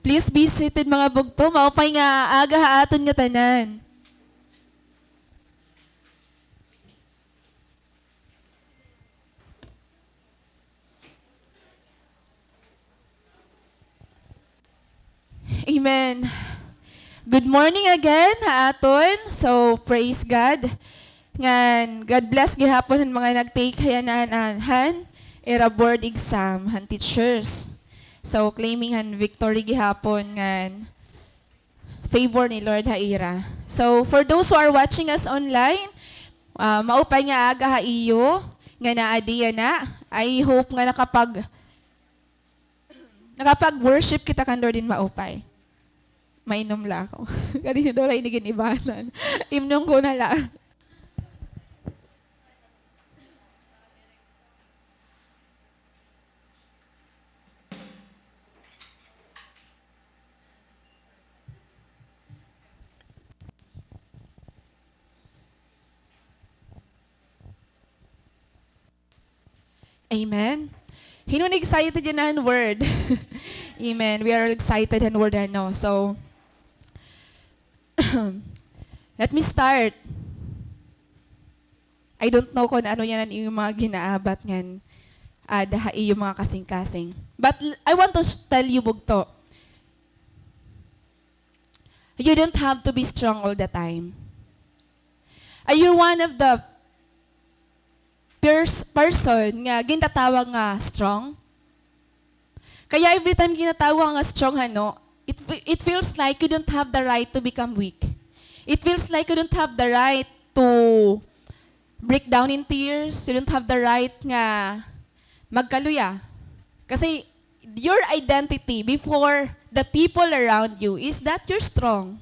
Please be seated mga bugto. Maupay nga aga haaton nga tanan. Amen. Good morning again, haaton. So, praise God. Ngan, God bless gihapon ang mga nag-take hayan era board exam han teachers. So, claiming han victory gihapon ngan favor ni Lord haira. So, for those who are watching us online, maupay nga aga haiyo, nga naadiya na. I hope nga nakapag-worship kita kan Lord din maupay. Mainom la ako. Kanina doon ay iniginibanan. Imnong ko na lang. Amen. Hinun excited yun na word. Amen. We are excited and word ano. So, let me start. I don't know kung ano yan yung mga ginaabat ngan yung mga kasing-kasing. But I want to tell you bugto. You don't have to be strong all the time. You're one of the person nga gintatawag nga strong. Kaya every time ginatawag nga strong it feels like you don't have the right to become weak. It feels like you don't have the right to break down in tears. You don't have the right nga magkaluya. Kasi your identity before the people around you is that you're strong.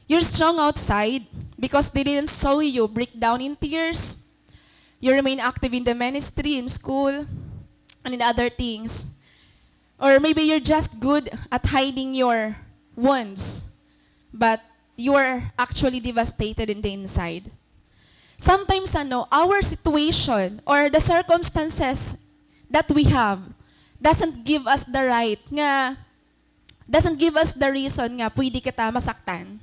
You're strong outside because they didn't saw you break down in tears. You remain active in the ministry, in school, and in other things. Or maybe you're just good at hiding your wounds, but you are actually devastated in the inside. Sometimes our situation or the circumstances that we have doesn't give us the right nga, doesn't give us the reason nga pwede kita masaktan.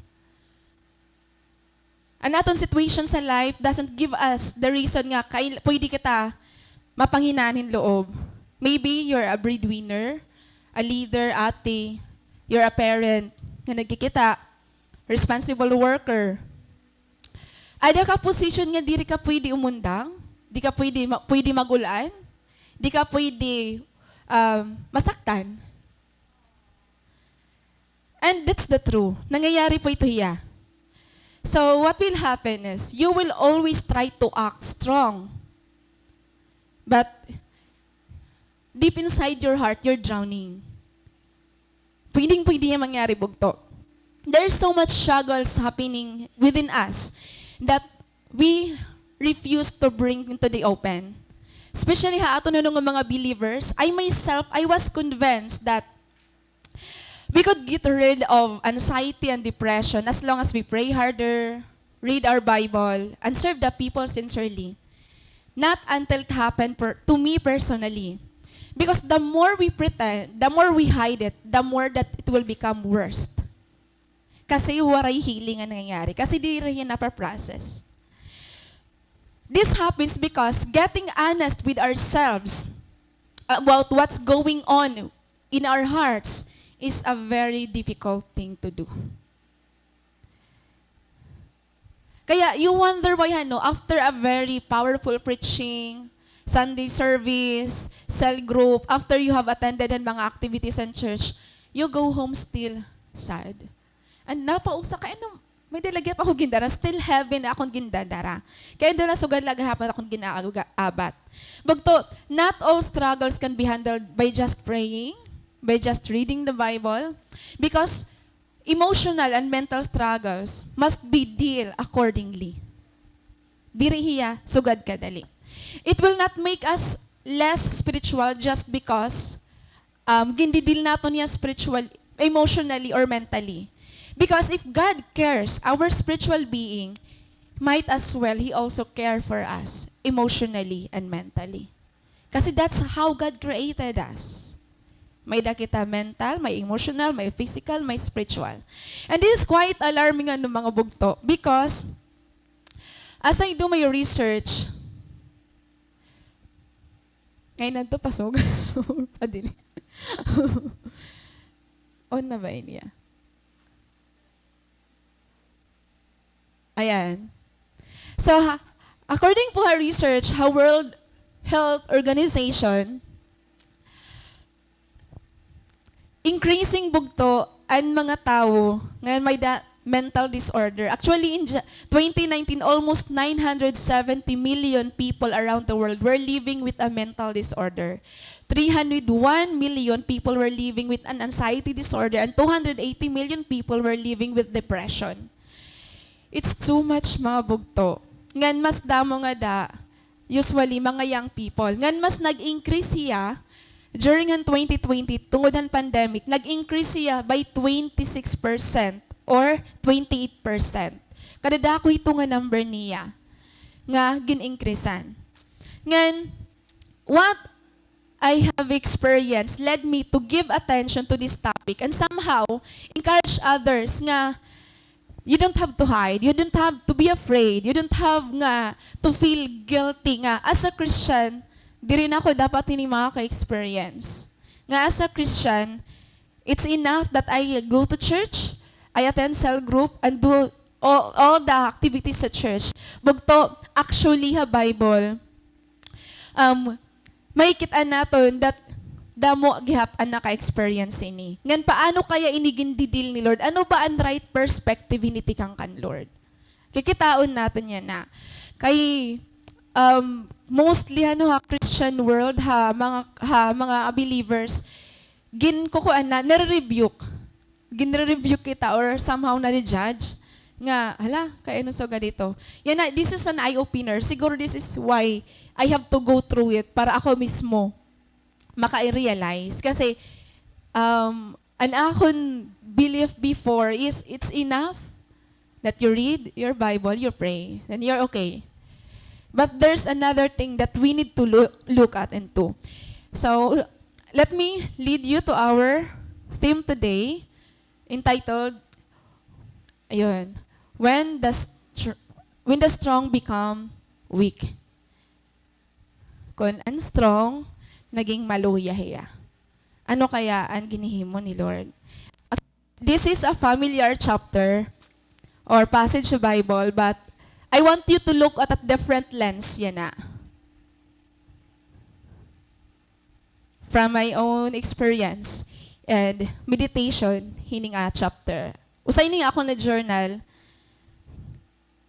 Ang aton situation sa life doesn't give us the reason nga pwede kita mapanghinanin loob. Maybe you're a breadwinner, a leader, ate, you're a parent na nagkikita, responsible worker. Ada ka position nga diri ka pwede umundang, di ka pwede magulan, di ka pwede masaktan. And that's the truth. Nangyayari po ito hiya. So what will happen is, you will always try to act strong. But deep inside your heart, you're drowning. Pwede yung mangyari bugto. There's so much struggles happening within us that we refuse to bring into the open. Especially ato ng mga believers, I myself, I was convinced that we could get rid of anxiety and depression as long as we pray harder, read our Bible, and serve the people sincerely. Not until it happened to me personally. Because the more we pretend, the more we hide it, the more that it will become worse. Kasi waray healing ang nangyayari. Kasi di rin yan napaprocess. This happens because getting honest with ourselves about what's going on in our hearts is a very difficult thing to do. Kaya you wonder why after a very powerful preaching, Sunday service, cell group, after you have attended ang mga activities in church, you go home still sad. And napausa kaya may dalagyan pa ako gindara, still heaven akong gindadara. Kaya doon na sugal lagahapon akong ginaabat. Bagto, not all struggles can be handled by just praying, by just reading the Bible, because emotional and mental struggles must be dealt accordingly. Diri hiya, sugad kadali. It will not make us less spiritual just because gindidil naton niya spiritual, emotionally or mentally. Because if God cares our spiritual being, might as well He also care for us emotionally and mentally. Kasi that's how God created us. May dakita mental, may emotional, may physical, may spiritual. And this is quite alarming ano mga bugto because as I do my research, ngayon na ito, pasok. Padili. On na ba niya? Ayan. So, according to her research, how World Health Organization, increasing bugto ang mga tao ngayon may mental disorder. Actually, in 2019, almost 970 million people around the world were living with a mental disorder. 301 million people were living with an anxiety disorder and 280 million people were living with depression. It's too much mga bugto. Ngan mas damo nga da, usually mga young people. Ngan mas nag-increase siya during ang 2020, tungod ang pandemic, nag-increase siya by 26% or 28%. Kadadako ito nga number niya nga gin-increasean. Ngan, what I have experienced led me to give attention to this topic and somehow encourage others nga you don't have to hide, you don't have to be afraid, you don't have nga to feel guilty nga as a Christian, di rin ako dapat ini makaka-experience. Nga as a Christian, it's enough that I go to church, I attend cell group, and do all the activities sa church. Bugto, actually, ha Bible, may kitaan naton that damo gihap ang naka-experience ini. Ngan paano kaya inigindidil ni Lord? Ano ba ang right perspective hiniti kang kan Lord? Kikitaon natin yan na. Kay mostly Christian world mga believers ginkukuan na nare-rebuke. Gin-rebuke kita or somehow na-judge nga hala kay ano so ganito. Yan na, this is an eye opener. Siguro this is why I have to go through it para ako mismo maka-realize kasi an akong belief before is it's enough that you read your Bible, you pray, then you're okay. But there's another thing that we need to look at into. So, let me lead you to our theme today, entitled, ayun, When the Strong Become Weak. Kung ang strong, naging maluya-hiya. Ano kaya ang ginihimo ni Lord? This is a familiar chapter or passage of Bible, but I want you to look at a different lens yan na. From my own experience and meditation, hining a chapter. Usay niya ako na journal,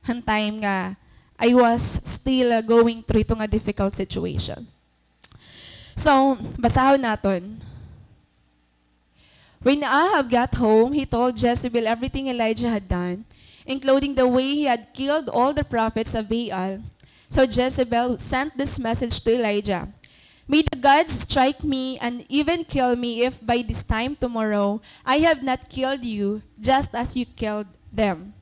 han time nga, I was still going through itong a difficult situation. So, basahon natin. When Ahab got home, he told Jezebel everything Elijah had done, including the way he had killed all the prophets of Baal. So Jezebel sent this message to Elijah. May the gods strike me and even kill me if by this time tomorrow I have not killed you just as you killed them.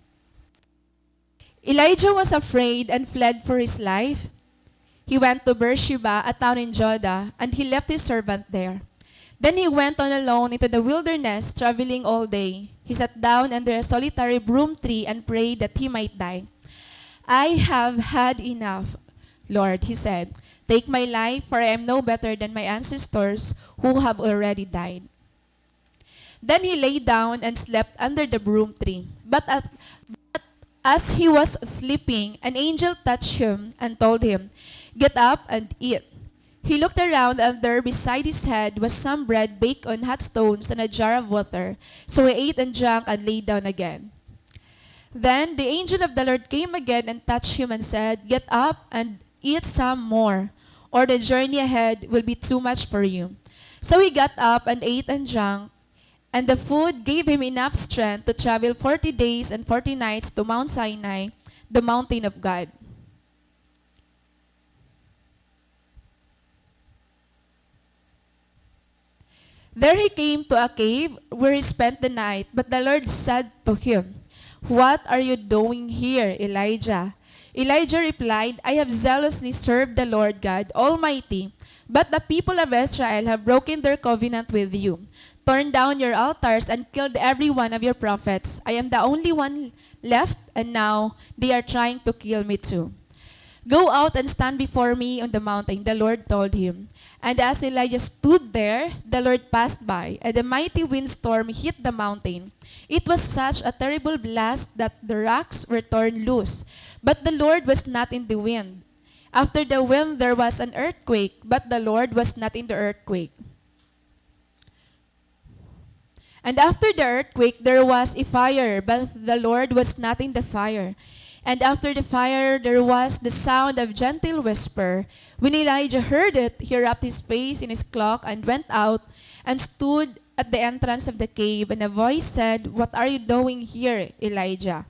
Elijah was afraid and fled for his life. He went to Beersheba, a town in Judah, and he left his servant there. Then he went on alone into the wilderness, traveling all day. He sat down under a solitary broom tree and prayed that he might die. I have had enough, Lord, he said. Take my life, for I am no better than my ancestors who have already died. Then he lay down and slept under the broom tree. But as he was sleeping, an angel touched him and told him, "Get up and eat." He looked around, and there beside his head was some bread baked on hot stones and a jar of water. So he ate and drank and lay down again. Then the angel of the Lord came again and touched him and said, "Get up and eat some more, or the journey ahead will be too much for you." So he got up and ate and drank, and the food gave him enough strength to travel 40 days and 40 nights to Mount Sinai, the mountain of God. There he came to a cave where he spent the night, but the Lord said to him, "What are you doing here, Elijah?" Elijah replied, "I have zealously served the Lord God Almighty, But the people of Israel have broken their covenant with you, torn down your altars, and killed every one of your prophets. I am the only one left, and now they are trying to kill me too. Go out and stand before me on the mountain, the Lord told him. And as Elijah stood there, the Lord passed by, and a mighty windstorm hit the mountain. It was such a terrible blast that the rocks were torn loose. But the Lord was not in the wind. After the wind, there was an earthquake, but the Lord was not in the earthquake. And after the earthquake, there was a fire, but the Lord was not in the fire. And after the fire, there was the sound of gentle whisper. When Elijah heard it, he wrapped his face in his cloak and went out and stood at the entrance of the cave. And a voice said, "What are you doing here, Elijah?"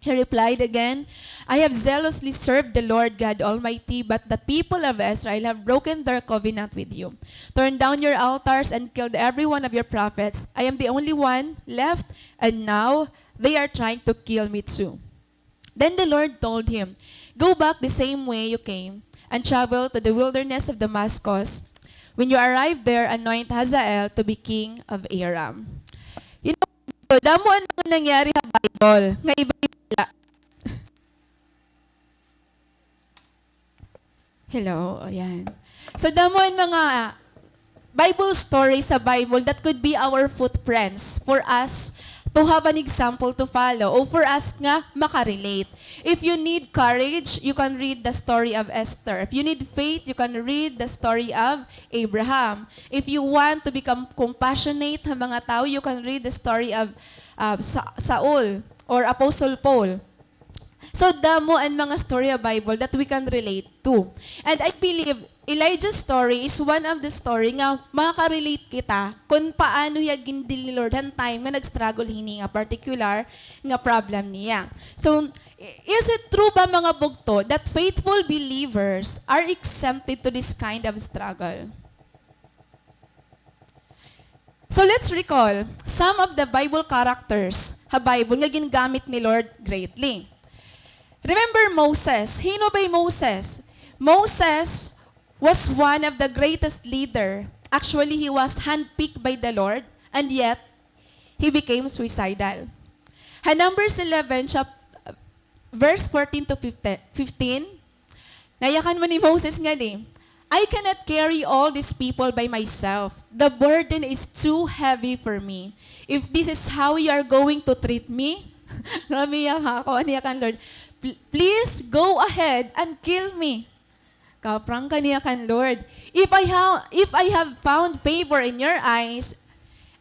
He replied again, "I have zealously served the Lord God Almighty, but the people of Israel have broken their covenant with you, torn down your altars, and killed every one of your prophets. I am the only one left, and now they are trying to kill me too." Then the Lord told him, "Go back the same way you came, and travel to the wilderness of Damascus. When you arrive there, anoint Hazael to be king of Aram." You know, damo ang nangyari sa Bible. Nga iba. Hello, ayan. So, damuhan mga Bible stories sa Bible that could be our footprints for us to have an example to follow or for us nga makarelate. If you need courage, you can read the story of Esther. If you need faith, you can read the story of Abraham. If you want to become compassionate sa mga tao, you can read the story of Saul or Apostle Paul. So, damo ang mga story of Bible that we can relate to. And I believe Elijah's story is one of the story nga makaka-relate kita kung paano niya gindil ni Lord ang time nga nag-struggle hini nga particular nga problem niya. So, is it true ba mga bugto that faithful believers are exempted to this kind of struggle? So, let's recall some of the Bible characters sa Bible nga ginagamit ni Lord greatly. Remember Moses. Hino ba Moses? Moses was one of the greatest leader. Actually, he was handpicked by the Lord, and yet, he became suicidal. Numbers 11, verse 14 to 15, nayakan mo ni Moses nga ni, "I cannot carry all these people by myself. The burden is too heavy for me. If this is how you are going to treat me," ramiyak ako, aniyakan Lord, "please go ahead and kill me." Kaprang kaniya kan Lord. If I have found favor in your eyes,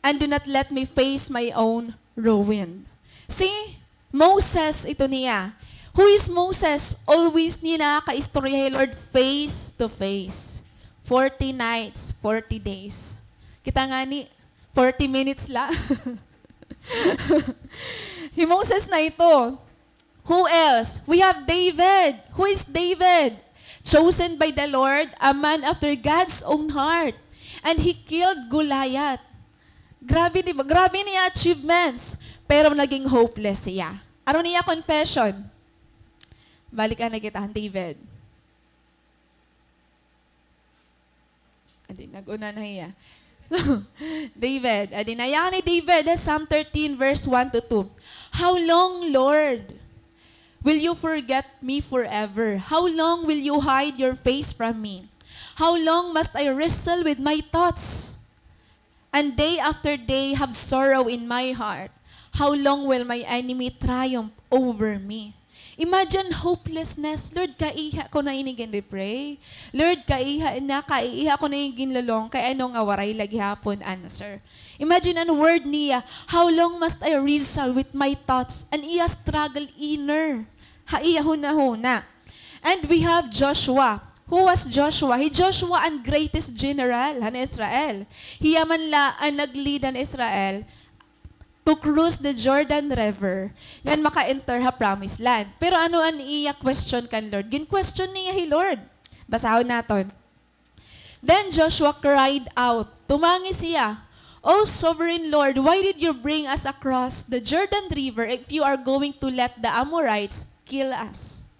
and do not let me face my own ruin. See, Moses ito niya. Who is Moses? Always niya ka-istorya Lord face to face. 40 nights, 40 days. Kita nga ni, 40 minutes lang. Moses na ito. Who else? We have David. Who is David? Chosen by the Lord, a man after God's own heart. And he killed Goliath. Grabe, di ba? Grabe niya achievements. Pero naging hopeless siya. Ano niya confession? Balikan na kita, David. Adi, nag-una na hiya. So, David. Adi, nayakan ni David, Psalm 13, verse 1 to 2. How long, Lord, will you forget me forever? How long will you hide your face from me? How long must I wrestle with my thoughts? And day after day have sorrow in my heart. How long will my enemy triumph over me? Imagine hopelessness. Lord, kaiha ko na inigin pray. Lord, kaiha ko na inigin lolong. Kaya anong awaray lagi hapon answer. Imagine ang word niya, how long must I wrestle with my thoughts? And iya struggle inner. Haiya huna-huna. And we have Joshua. Who was Joshua? Joshua ang greatest general han Israel. Hiya man la ang nag-lead han Israel to cross the Jordan River ngan maka-enter ha promised land. Pero ano ang iya question kan Lord? Gin-question niya Lord. Basahon naton. Then Joshua cried out. Tumangi siya. "O sovereign Lord, why did you bring us across the Jordan River if you are going to let the Amorites kill us?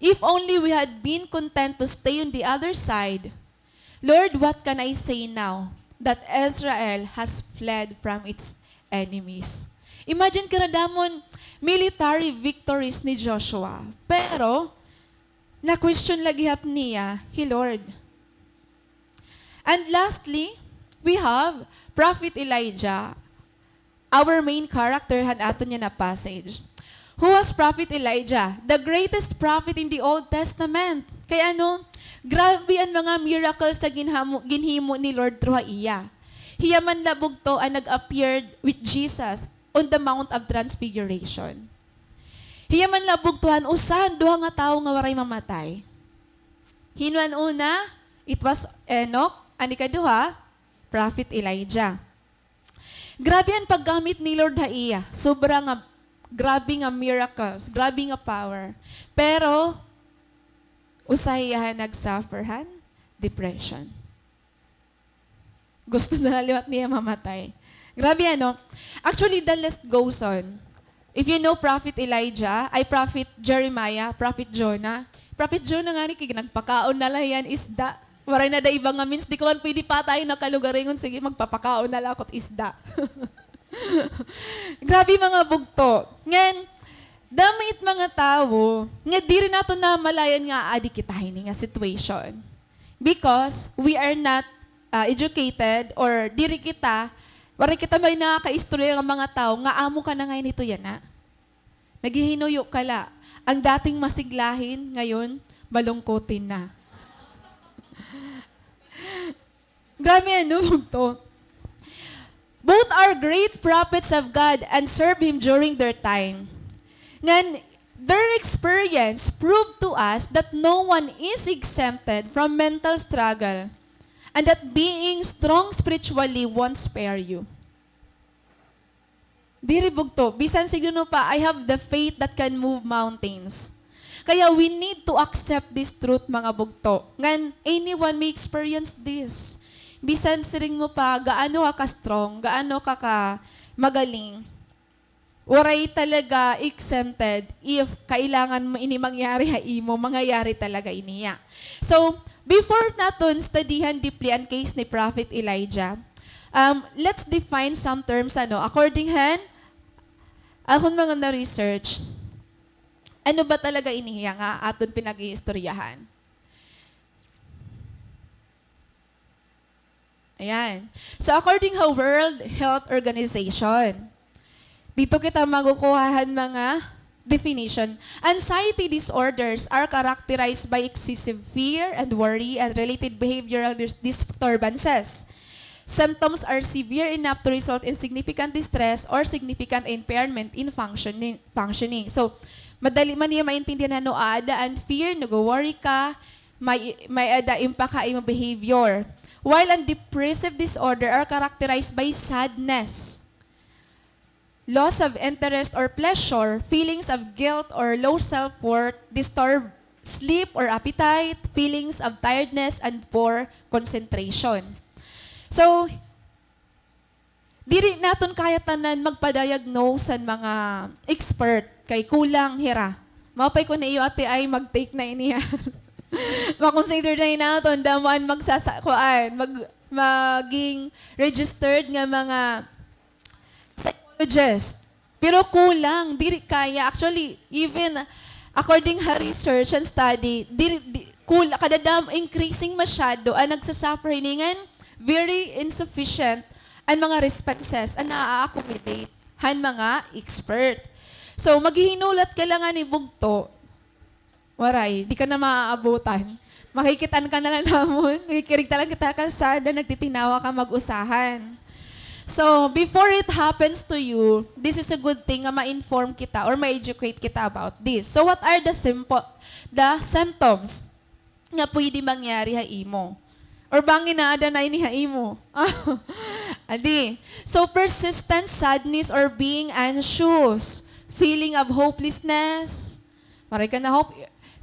If only we had been content to stay on the other side. Lord, what can I say now that Israel has fled from its enemies? Imagine karadamon military victories ni Joshua. Pero, na-question lagi hap niya, He Lord. And lastly, we have Prophet Elijah, our main character, had ato niya na passage. Who was Prophet Elijah? The greatest prophet in the Old Testament. Kaya grabe ang mga miracles sa ginhimo ni Lord through iya. Hiya man labog to ang nag-appeared with Jesus on the Mount of Transfiguration. Hiya man labog tuhan, usan, duha nga tao nga waray mamatay. Hinuan una, it was Enoch, ani kaduha, Prophet Elijah. Grabe ang paggamit ni Lord iya. Sobrang grabe nga miracles, grabe nga power. Pero, usahiyahan nagsufferhan, depression. Gusto na liwat niya mamatay. Grabe Actually, the list goes on. If you know Prophet Elijah, ay Prophet Jeremiah, Prophet Jonah. Prophet Jonah nga ni, nagpakaon na lang yan isda. Waray na da ibang nga means, di ko man pwede pa tayo nakalugaringon, sige, magpapakaon na lang akot isda. Grabe mga bugto. Ngayon, damit mga tao, nga di rin nato na malayan nga adi kita nga situation. Because we are not educated or diri kita, wari kita may nakaka-istorya ng mga tao, nga amo ka na ngayon ito yan na. Naghihinuyo ka la. Ang dating masiglahin, ngayon, malungkotin na. Grabe to. Both are great prophets of God and serve Him during their time. Ngan, their experience proved to us that no one is exempted from mental struggle and that being strong spiritually won't spare you. Diri bugto, bisan siguro pa, I have the faith that can move mountains. Kaya we need to accept this truth, mga bugto. Ngan, anyone may experience this. Bisan siring mo pa, gaano ka ka-strong, gaano ka magaling. Waray talaga exempted if kailangan mo ini mangyari imo, mangyayari talaga iniya. So, before natin studyhan deeply ang case ni Prophet Elijah, let's define some terms. According akong mga na-research, ano ba talaga iniya nga aton pinag-iistoryahan? Ayan. So, according sa World Health Organization, dito kita magukuhahan mga definition. Anxiety disorders are characterized by excessive fear and worry and related behavioral disturbances. Symptoms are severe enough to result in significant distress or significant impairment in functioning. So, madali man niya maintindihan na ada and fear, nag-worry ka, may ada impact ka imong behavior. While a depressive disorder are characterized by sadness, loss of interest or pleasure, feelings of guilt or low self-worth, disturbed sleep or appetite, feelings of tiredness, and poor concentration. So, diri naton kaya tanan magpa-diagnose sa mga expert kay kulang hira. Mapay ko na iyo ate ay mag-take na iniya. Ma-consider na naton daman maging registered nga mga psychologist. Pero kulang, diri kaya. Actually, even according sa research and study, kadadam increasing masyado ang nagsasuffer hiningan, very insufficient ang mga responses ang na-accommodate han mga expert. So, maghihinulat ka lang ni bugto, waray, di ka na maaabutan. Makikitan ka na lang namon, makikirig talang kita kalsada, nagtitinawa ka mag-usahan. So, before it happens to you, this is a good thing na ma-inform kita or ma-educate kita about this. So, what are the symptoms nga pwede mangyari ha imo? Or bangin na ada na ini ha imo? Adi. So, persistent sadness or being anxious, feeling of hopelessness, maray ka na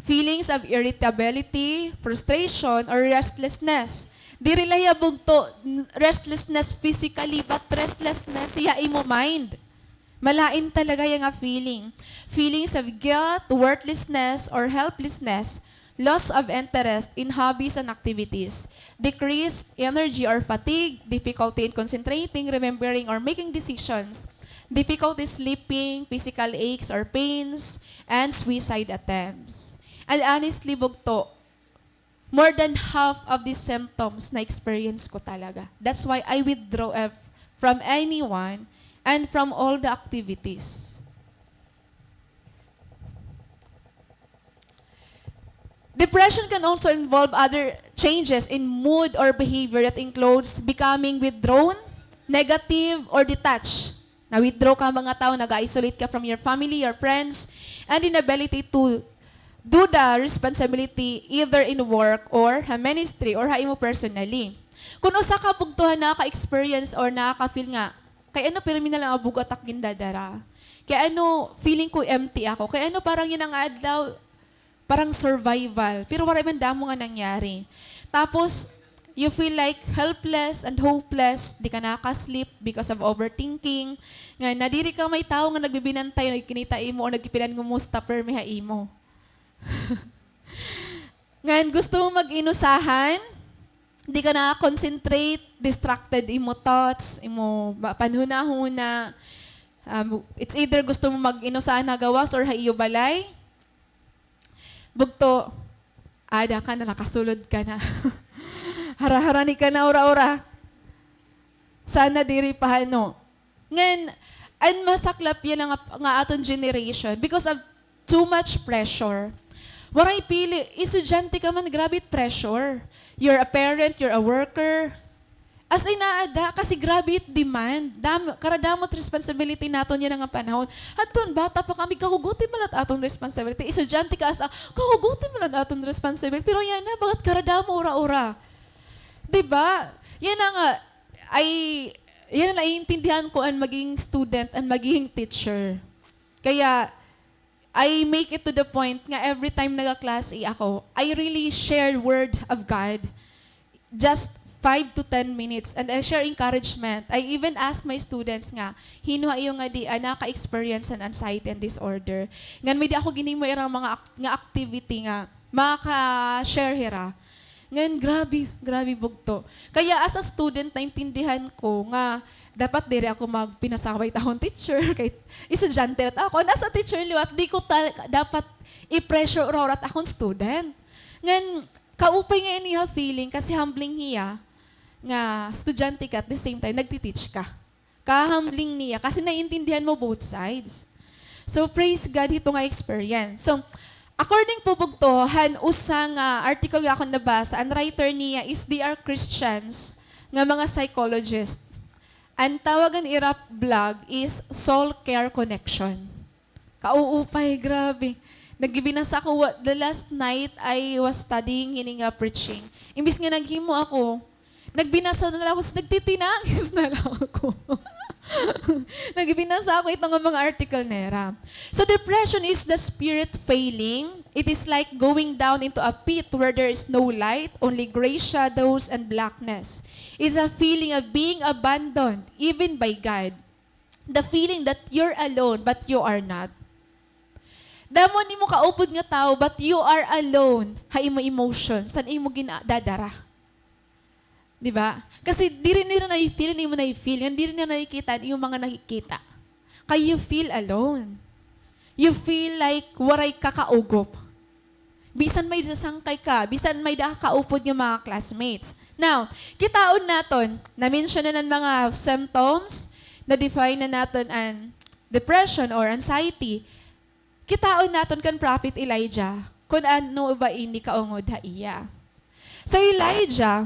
feelings of irritability, frustration, or restlessness. Diri layabog to restlessness physically, but restlessness siya imo mind. Malain talaga yung feeling. Feelings of guilt, worthlessness, or helplessness, loss of interest in hobbies and activities, decreased energy or fatigue, difficulty in concentrating, remembering, or making decisions, difficulty sleeping, physical aches or pains, and suicide attempts. And honestly, Bugto, more than half of these symptoms na experience ko talaga. That's why I withdraw from anyone and from all the activities. Depression can also involve other changes in mood or behavior that includes becoming withdrawn, negative, or detached. Na-withdraw ka mga tao, nag-isolate ka from your family, your friends, and inability to do the responsibility either in work or ha ministry or ha imo personally. Kung usa ka pugtuhan naka-experience or naka-feel nga, kay ano pero na lang abug atak gindadara. Kay ano feeling ko empty ako. Kay ano parang yun ang adlaw, parang survival. Pero wala man damo nga nangyari. Tapos, you feel like helpless and hopeless. Di ka nakaka-sleep because of overthinking. Nga, nadiri ka may tao nga nagbibinantay, nagkinita imo o nagkipilan ngumusta per miha imo. Ngayon, gusto mo mag-inusahan, di ka na-concentrate, distracted imo thoughts, imo panhuna-huna. It's either gusto mo mag-inusahan na gawas or haiyo balay. Bugto, ada ka na, nakasulod ka na. Hara-harani ka na, ora-ora. Sana diri pahano. Ngayon, and masaklap yan nga aton generation because of too much pressure. Waray pili, estudyante ka man, grabe pressure. You're a parent, you're a worker. As inaada, kasi grabe demand. Karadamot responsibility naton yan nga panahon. Haton, bata pa kami, kahugutin mo lang atong responsibility. Estudyante ka asa, kahugutin mo lang atong responsibility. Pero yan na, bakit karadamo ora-ora? Diba? Yan na nga, yan na naiintindihan ko ang maging student and maging teacher. Kaya, I make it to the point nga every time nag-klase ako, I really share word of God. Just 5 to 10 minutes. And I share encouragement. I even ask my students nga, hinuha iyo nga di, naka-experience and anxiety and disorder. Ngan may di ako ginimo irang mga nga activity nga, maka-share hira. Ngan, grabe bugto. Kaya as a student, naintindihan ko nga, dapat dire ako magpinasaway tahon teacher kay estudyante at ako nasa teacher liwat di ko dapat i-pressure or at akong student ngan kaupay nga niya feeling kasi humbling niya nga estudyante ka at the same time nagti-teach ka humbling niya kasi naiintindihan mo both sides. So praise God ito nga experience. So according po bugtohan usang article nga ako nabasa, ang writer niya is they are Christians nga mga psychologists. Ang tawagan irap blog is Soul Care Connection. Kauupay, grabe. Nagbinasa ako, the last night I was studying hininga preaching. Imbis nga naghimo ako, nagbinasa na lang ako, nagtitinangis na lang ako. Nagbinasa ako itong mga article nera. So depression is the spirit failing. It is like going down into a pit where there is no light, only gray shadows and blackness. It's a feeling of being abandoned, even by God. The feeling that you're alone, but you are not. Damo ni mo kaupod nga tao, but you are alone. Ha imo emotions, san imo ginadadara. Diba? Kasi di rin nila na-feel, hindi mo na-feel. Yan di rin nila nakikita, yung mga nakikita. Kaya you feel alone. You feel like waray kakaugop. Bisan may sasangkay ka, bisan may nakakaupod ng mga classmates. Now, kitaon naton, na-mention na ng mga symptoms, na-define na natin ang depression or anxiety. Kitaon naton kan Prophet Elijah, kung ano ba ini kaungod ha iya. So Elijah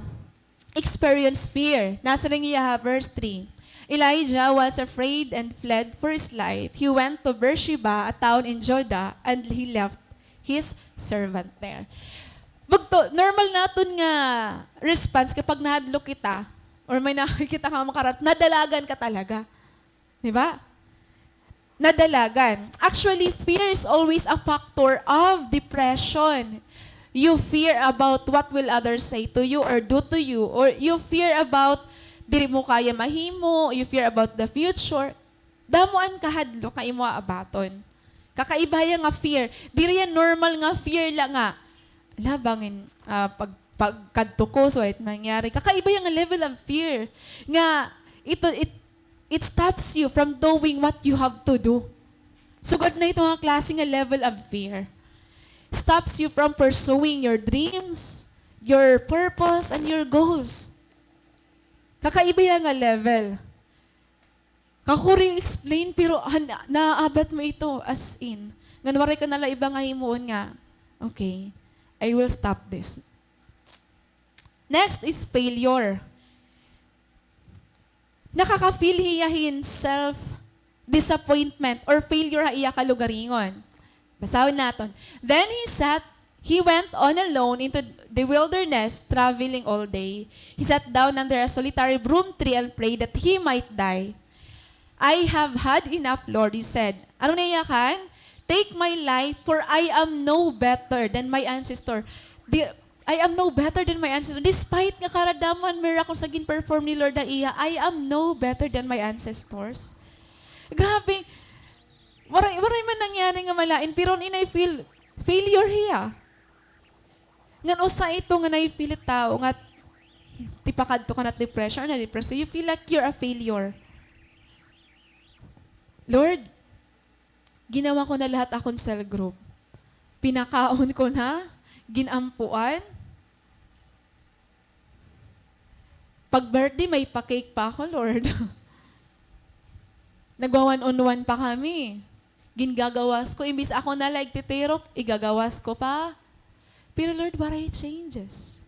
experienced fear. Nasa rin iya verse 3. Elijah was afraid and fled for his life. He went to Beersheba, a town in Judah, and he left his servant there. Bugto, normal naton nga response kapag nahadlok kita or may nakikita ka makarat, nadalagan ka talaga. Di ba? Nadalagan. Actually, fear is always a factor of depression. You fear about what will others say to you or do to you, or you fear about diri mo kaya mahimo, you fear about the future. Damuan kahadlok ka imo abaton. Kakaiba nga fear. Diri yan normal nga fear lang nga. labangin pagkadto ko so it mangyari. Kakaiba yung level of fear nga it stops you from doing what you have to do. Sugod na ito nga klase nga level of fear. Stops you from pursuing your dreams, your purpose, and your goals. Kakaiba yung nga level. Kakuring explain, pero naaabot mo ito as in. Nganwaray ka nala iba nga himuon nga, okay, I will stop this. Next is failure. Nakaka-feel hiyahin self-disappointment or failure ha iya kalugaringon. Basawin natin. Then he went on alone into the wilderness, traveling all day. He sat down under a solitary broom tree and prayed that he might die. I have had enough, Lord, he said. Ano naiyakan? Take my life, for I am no better than my ancestor. I am no better than my ancestor. Despite nga karadaman, miracles na gin-perform ni Lord na iya, I am no better than my ancestors. Grabe. Waray man nangyari nga malain, pero I feel failure hiya. Ngan usa ito nga na-feel tao, nga tipakadto ka na depression, na depressed. You feel like you're a failure. Lord, ginawa ko na lahat akong cell group. Pinakaon ko na, ginampuan. Pag birthday, may pa-cake pa ako, Lord. Nagwa-one-on-one pa kami. Gingagawas ko. Imbis ako na like titirok, igagawas ko pa. Pero Lord, what are changes?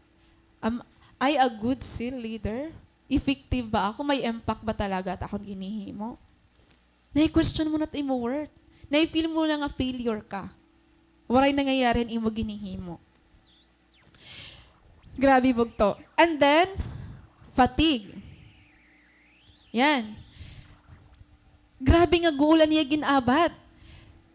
Am I a good cell leader? Effective ba ako? May impact ba talaga at akong ginihimo? Na-question mo na ito mo worth. Na-feel mo na nga failure ka. Waray nangyayari imo ginihimo. Grabe bugto. And then, fatigue. Yan. Grabe nga guulan niya ginabat.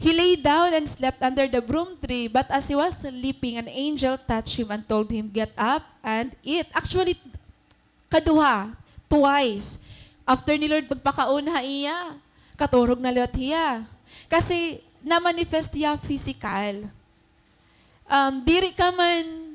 He lay down and slept under the broom tree, but as he was sleeping, an angel touched him and told him, get up and eat. Actually, twice. After ni Lord pagpakauna iya, katurog na liot hiya. Kasi na-manifest niya physical. Diri ka man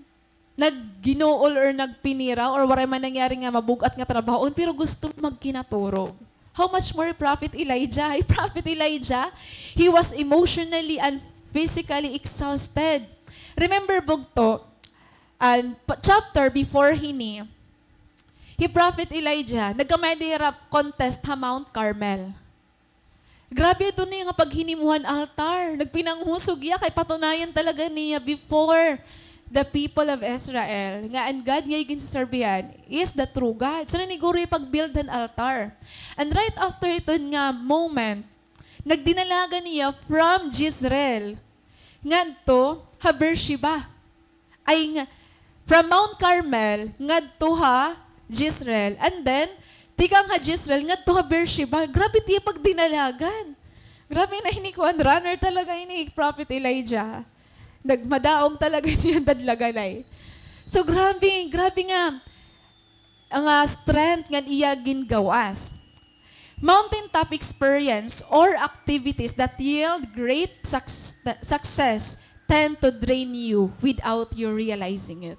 nagginool or nagpinira or wala man nangyari nga mabugat nga trabaho, pero gusto magkinaturog. How much more Prophet Elijah? Prophet Elijah, he was emotionally and physically exhausted. Remember bugto, chapter before Prophet Elijah, nagkamay-dirap contest ha Mount Carmel. Grabe ito niya nga paghinimuhan altar. Nagpinanghusog iya kay patunayan talaga niya before the people of Israel. Nga and God nga yung serbihan is the true God. So naniguro yung pag-build an altar. And right after ito nga moment, nagdinalaga niya from Jezreel ngadto ha Beersheba. Ay nga, from Mount Carmel ngadto ha Jezreel. And then, tikang ha Jezreel, nga to ha Beersheba. Grabe tiya pagdinalagan. Grabe na hinikuan. Runner talaga ini Prophet Elijah. Nagmadaong talaga niya dadlaganay. So grabe nga ang strength nga iya gingawas. Mountaintop experience or activities that yield great success tend to drain you without you realizing it.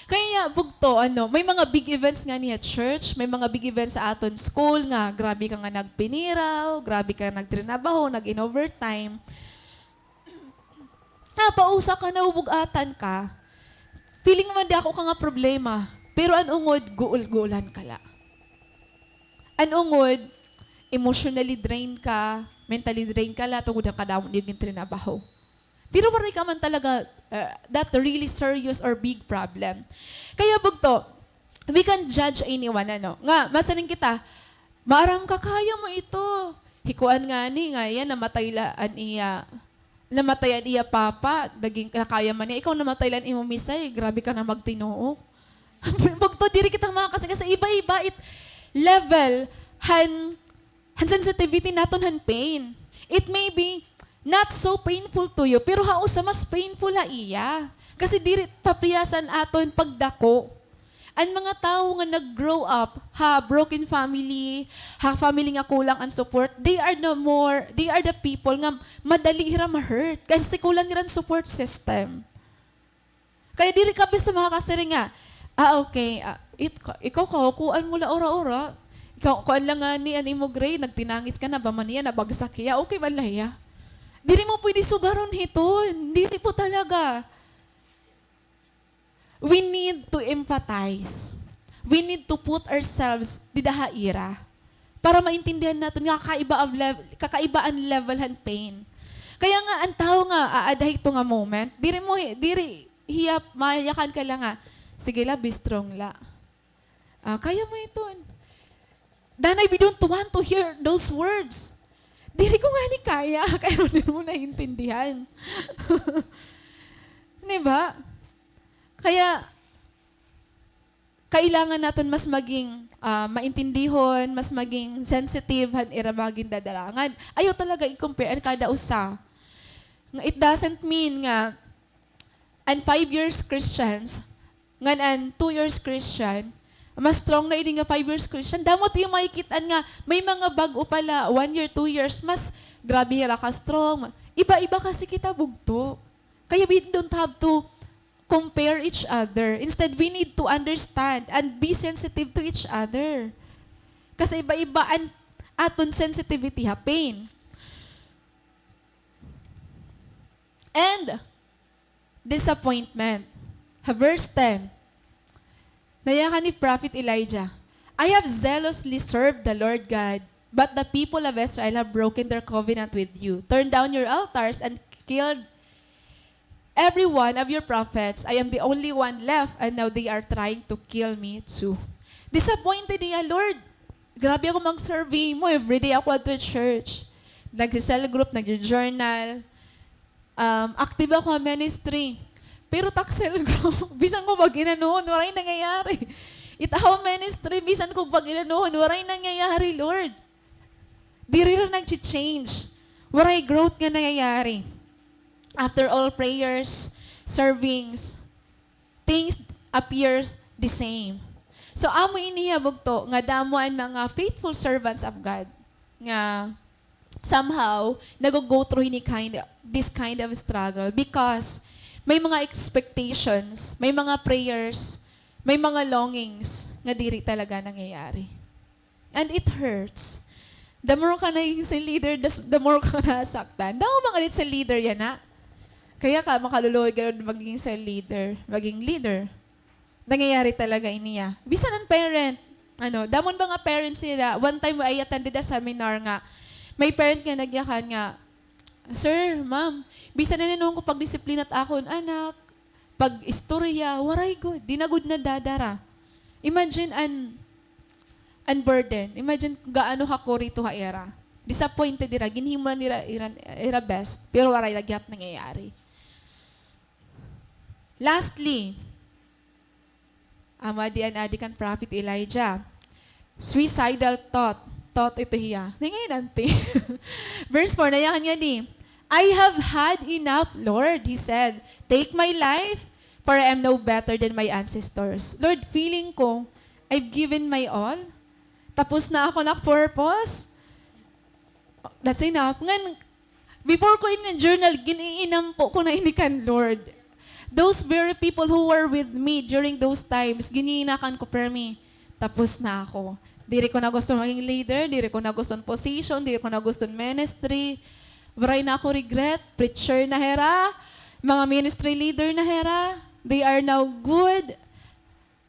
Kaya bugto, may mga big events nga niya church, may mga big events sa aton school nga, grabe ka nga nagpiniraw, grabe ka nagtrinabaho, nag-in-overtime. Pausa ka na, ubugatan ka. Feeling man di ako ka nga problema, pero anungod, guul-guulan ka la. Anungod, emotionally drained ka, mentally drained ka la, tungod ang kadamon yung trinabaho. Pero maray ka man talaga that really serious or big problem. Kaya bugto, we can judge anyone, Nga, masanin kita, marang kakaya mo ito. Hikuan nga ni, nga yan, namatayan iya papa, naging kakaya man niya. Ikaw namatay lang imo misay, grabe ka na magtinuok. Bugto, diri kita makakasing, kasi iba-iba level, han sensitivity naton, han pain. It may be not so painful to you, pero hausa mas painful la iya. Kasi diri papriyasan aton pagdako. Ang mga tao nga nag-grow up, broken family, family nga kulang ang support, they are the people nga madali hira ma-hurt. Kasi kulang rin support system. Kaya diri kapi sa mga kasiri nga, okay, ikaw kahukuan mo la ora-ora. Ikaw, kuan lang nga ni ani mo gray, nagtinangis ka na ba man niya, nabagsak kaya, okay man lahiya. Diri mo pwede sugaron hiton. Diri po talaga. We need to empathize. We need to put ourselves di dahaira para maintindihan natin nga kakaibaan level han pain. Kaya nga ang tao nga aaday ito nga moment, diri hiyap mayakan ka lang nga. Sige la, be strong la. Kaya mo ito. Danay, we don't want to hear those words. Diri ko nga ni kaya, kaya hindi mo naiintindihan. Diba? Kaya, kailangan natin mas maging maintindihon, mas maging sensitive, ira maging dadarangan. Ayaw talaga i-compare ang kada usa. It doesn't mean nga, and 5 years Christians, nga and 2 years Christian, mas strong na ini nga 5 years Christian. Damot yung makikitaan nga, may mga bago pala, 1 year, 2 years, mas grabe ra ka strong. Iba-iba kasi kita bugto. Kaya we don't have to compare each other. Instead, we need to understand and be sensitive to each other. Kasi iba-iba ang aton sensitivity ha, pain. And disappointment. Verse 10. Nayakan ni Prophet Elijah, I have zealously served the Lord God, but the people of Israel have broken their covenant with you, turned down your altars, and killed every one of your prophets. I am the only one left, and now they are trying to kill me too. Disappointed niya, Lord. Grabe ako mag-survey mo. Everyday ako at church. Nag-cell group, nag-journal. Active ako sa ministry. Pero taksel group, bisan ko pag inanuhon, waray nangyayari. Itahaw ministry, bisan ko pag inanuhon, waray nangyayari, Lord. Di rin nag-change. Waray growth nga nangyayari. After all prayers, servings, things appears the same. So, amo inihiyabog to, nga damuan mga faithful servants of God, nga somehow, nag-go through this kind of struggle because may mga expectations, may mga prayers, may mga longings nga diri talaga nangyayari. And it hurts. The more ka na sa leader, the more ka nasaktan. Daw mga dit sa leader yan ha. Kaya ka makaluluoy ka maging sa leader, maging leader. Nangyayari talaga iniya. Bisan ang parent, damon ba nga parents nila, one time ay attended a seminar nga, may parent nga nagyakan nga, Sir, ma'am, bisan na ninuhong ko pag-disiplina at akon, anak, pag-istorya, waray good, di na good na dadara. Imagine an burden. Imagine gaano ka ko rito ha era. Disappointed dira, ginhimulan nila era best, pero waray lagyap nangyayari. Lastly, adi kan Prophet Elijah. Suicidal thought ito hiya. Ngayon nanti. Verse 4, nayakan niya ni, I have had enough, Lord, he said. Take my life, for I am no better than my ancestors. Lord, feeling ko, I've given my all. Tapos na ako na purpose. That's enough. Ngan, before ko in-journal, giniinam po ko na inikan, Lord. Those very people who were with me during those times, gininakan ko per me. Tapos na ako. Diri ko na gusto maging leader, diri ko na gusto position, diri ko na gusto ministry. Waray na ako regret, preacher na hera, mga ministry leader na hera. They are now good,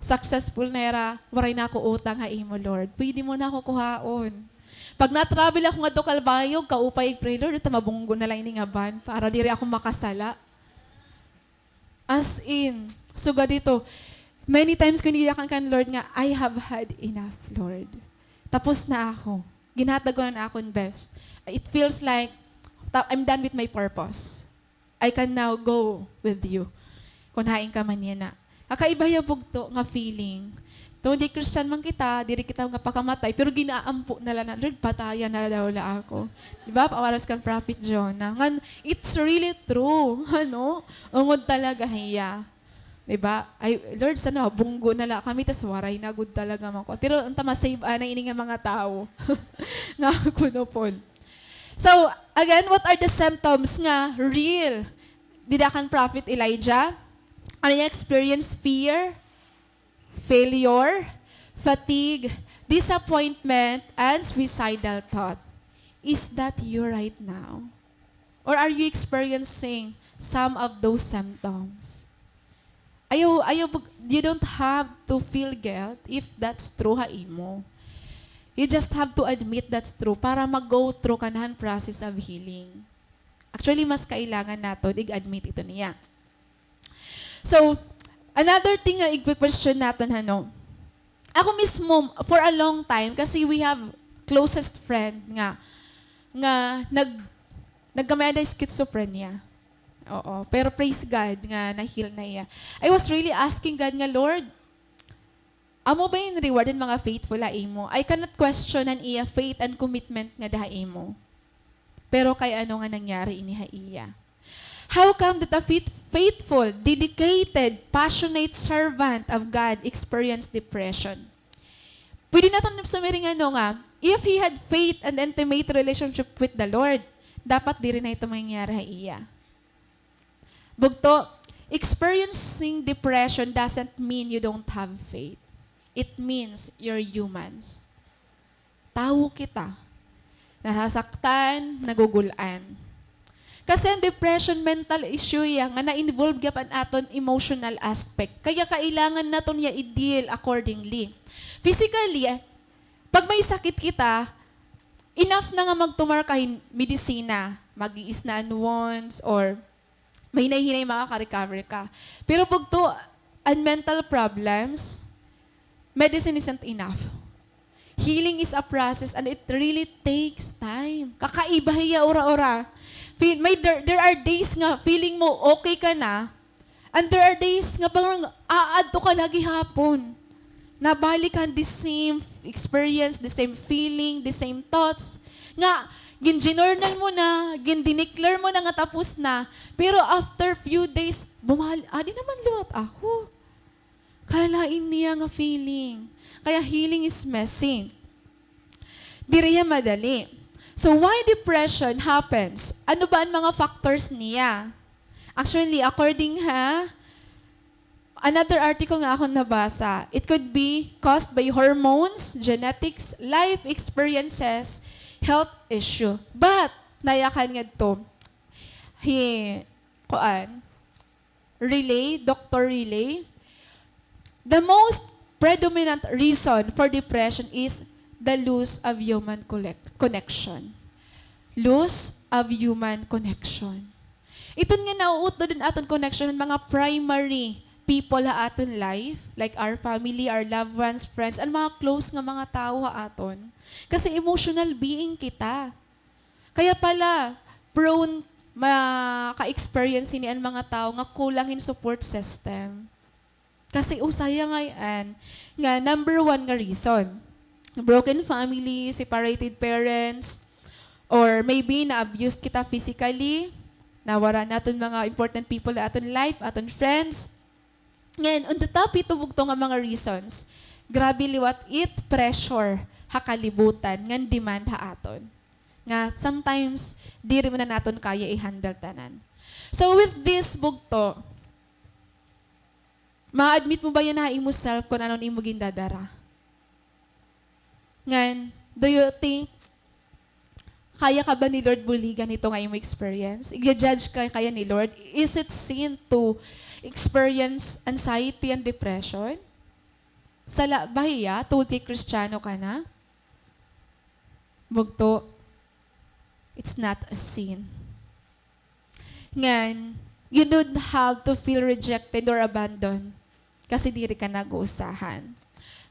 successful na hera. Waray na ako utang ha imo, Lord. Pwede mo na ako kuhaon. Pag na-travel ako nga to Kalbayog, kaupay pray, Lord, ito mabunggo na lang iningaban para diri ako makasala. As in, suga dito, many times ko niyakan kan Lord nga, I have had enough, Lord. Tapos na ako. Ginatagon na akong best. It feels like I'm done with my purpose. I can now go with you. Kung haing ka man yan na. Kakaiba yabog to nga feeling. Kung di Christian man kita, diri kita nga pakamatay, pero ginaampo na lang na, Lord, patayan na daw la ako. Diba? Pawaras kang Prophet Jonah. Ngan, it's really true. Ungod talaga hiya. Diba? Ay, Lord, sana, bunggo na lang kami, tas waray na, good talaga man ko. Pero, ang tama-save na ini nga mga tao. Nga kunopon. So, again, what are the symptoms nga real? Didakan Prophet Elijah? Ano yung experience? Fear, failure, fatigue, disappointment, and suicidal thought. Is that you right now? Or are you experiencing some of those symptoms? You don't have to feel guilt if that's true imo. You just have to admit that's true para mag-go through kanahan process of healing. Actually, mas kailangan nato i-admit ito niya. So, another thing nga i-question natin, ako mismo, for a long time, kasi we have closest friend nga nagkamay na schizophrenia. Oo. Pero praise God nga na-heal na iya. I was really asking God nga, Lord, amo ba yung reward ng mga faithful imo? I cannot question an iya faith and commitment nga daha imo. Pero kay ano nga nangyari iniha iya? How come that a faithful, dedicated, passionate servant of God experienced depression? Pwede natin sumiring nga, if he had faith and intimate relationship with the Lord, dapat di rin na ito mangyari iya. Bugto, experiencing depression doesn't mean you don't have faith. It means you're humans. Tao kita. Nasasaktan, nagugulan. Kasi ang depression, mental issue yan, nga na-involve gapan aton emotional aspect. Kaya kailangan naton niya i-deal accordingly. Physically, pag may sakit kita, enough na nga magtumar kahin medisina, mag-iis na once, or may nahinay makaka-recover ka. Pero pag to, ang mental problems, medicine isn't enough. Healing is a process and it really takes time. Kakaiba hiya ora-ora. There are days nga feeling mo okay ka na, and there are days nga parang aadto ka lagi hapon. Nabalikan the same experience, the same feeling, the same thoughts. Nga, gin-journal mo na, gin-declare mo na nga tapos na, pero after few days, di naman luwat ako. Kalain niya nga feeling. Kaya healing is messy. Di rin madali. So why depression happens? Ano ba ang mga factors niya? Actually, according another article nga ako nabasa, it could be caused by hormones, genetics, life experiences, health issue. But, nayakan nga to, Dr. Relay, the most predominant reason for depression is the loss of human connection. Loss of human connection. Ito nga nauuto din aton connection ng mga primary people aton life, like our family, our loved ones, friends, and mga close nga mga tao aton. Kasi emotional being kita. Kaya pala, prone maka-experience ni ang mga tao nga kulangin support system. Kasi usaya ngayon, nga number one nga reason, broken family, separated parents, or maybe na-abused kita physically, nawara natin mga important people na aton life, aton friends. Ngayon, on the top ito bugto nga mga reasons, grabe liwat it pressure hakalibutan ngan demand aton. Nga sometimes di rin na naton kaya i-handle tanan. So with this bugto, ma-admit mo ba yan na imo self kung anong imo gindadara? Ngan, do you think kaya ka ba ni Lord buligan ito nga imo experience? I-judge ka kaya ni Lord? Is it sin to experience anxiety and depression? Sala bahiya, tuwag kay Kristiyano ka na? Bugto, it's not a sin. Ngan, you don't have to feel rejected or abandoned kasi diri ka nag-uusahan.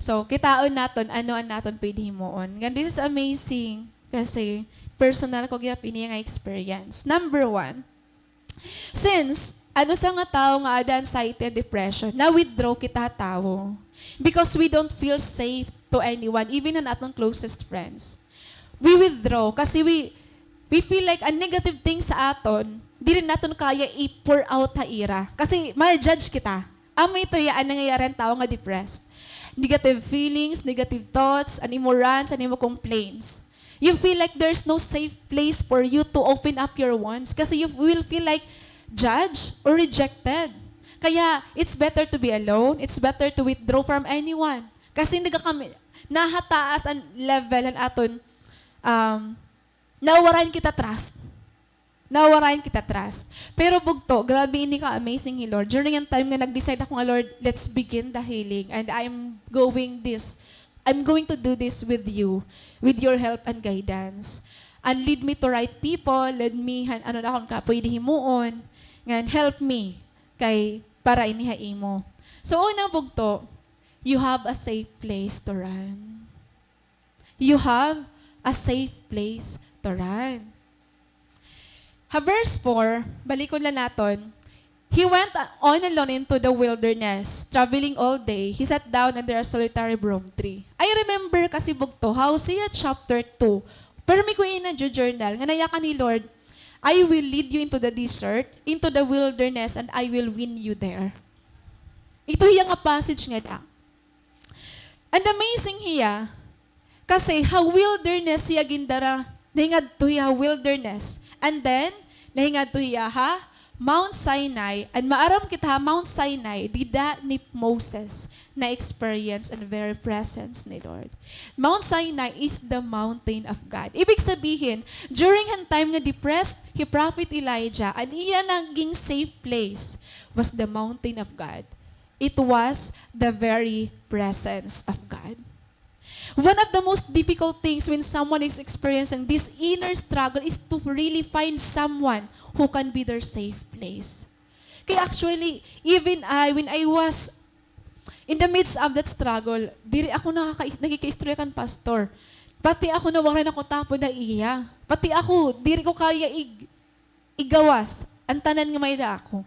So, kitaon naton, ano ang naton pwede himoon. Ngan, this is amazing kasi personal ko gyap ini nga experience. Number one, since ano sa nga tao nga ada anxiety and depression, na-withdraw kita tao. Because we don't feel safe to anyone, even an atong closest friends. We withdraw kasi we feel like a negative thing sa aton, di rin naton kaya i-pour out ha ira. Kasi may judge kita. Amay ito yaan nangyayari ang tao nga depressed. Negative feelings, negative thoughts, animo rants, animo complaints. You feel like there's no safe place for you to open up your wounds kasi you will feel like judged or rejected. Kaya, it's better to be alone. It's better to withdraw from anyone. Kasi kami, nahataas ang level ang aton, nawarayan kita trust. Nawarayan kita trust. Pero bugto, grabe ini ka amazing, Lord. During yung time nga nag-decide ako nga, Lord, let's begin the healing. And I'm going to do this with you, with your help and guidance. And lead me to right people, lead me, ano na akong kapoy himuon, ngan help me, kay para inihain mo. So, unang bugto, you have a safe place to run. You have a safe place to run. Verse 4, balikon lang natin. He went on alone into the wilderness, traveling all day. He sat down under a solitary broom tree. I remember kasi bugto, Hosea chapter 2. Pero may kuya na journal, nga nayakan ni Lord, I will lead you into the desert, into the wilderness, and I will win you there. Ito yung passage nga da. And amazing hiya, kasi ha wilderness siya gindara, nahingad to hiya wilderness. And then, nahingad to hiya ha, Mount Sinai, and maaram kita ha, Mount Sinai, dida ni Moses na experience and very presence ni Lord. Mount Sinai is the mountain of God. Ibig sabihin, during han time nga depressed, he prophet Elijah, and iya naging safe place was the mountain of God. It was the very presence of God. One of the most difficult things when someone is experiencing this inner struggle is to really find someone who can be their safe place. Kaya actually, even when I was in the midst of that struggle, diri ako nagkikaistorya kan pastor. Pati ako nawaran ako tapo na iya. Pati ako, diri ko kaya igawas. Ang tanan nga may da ako.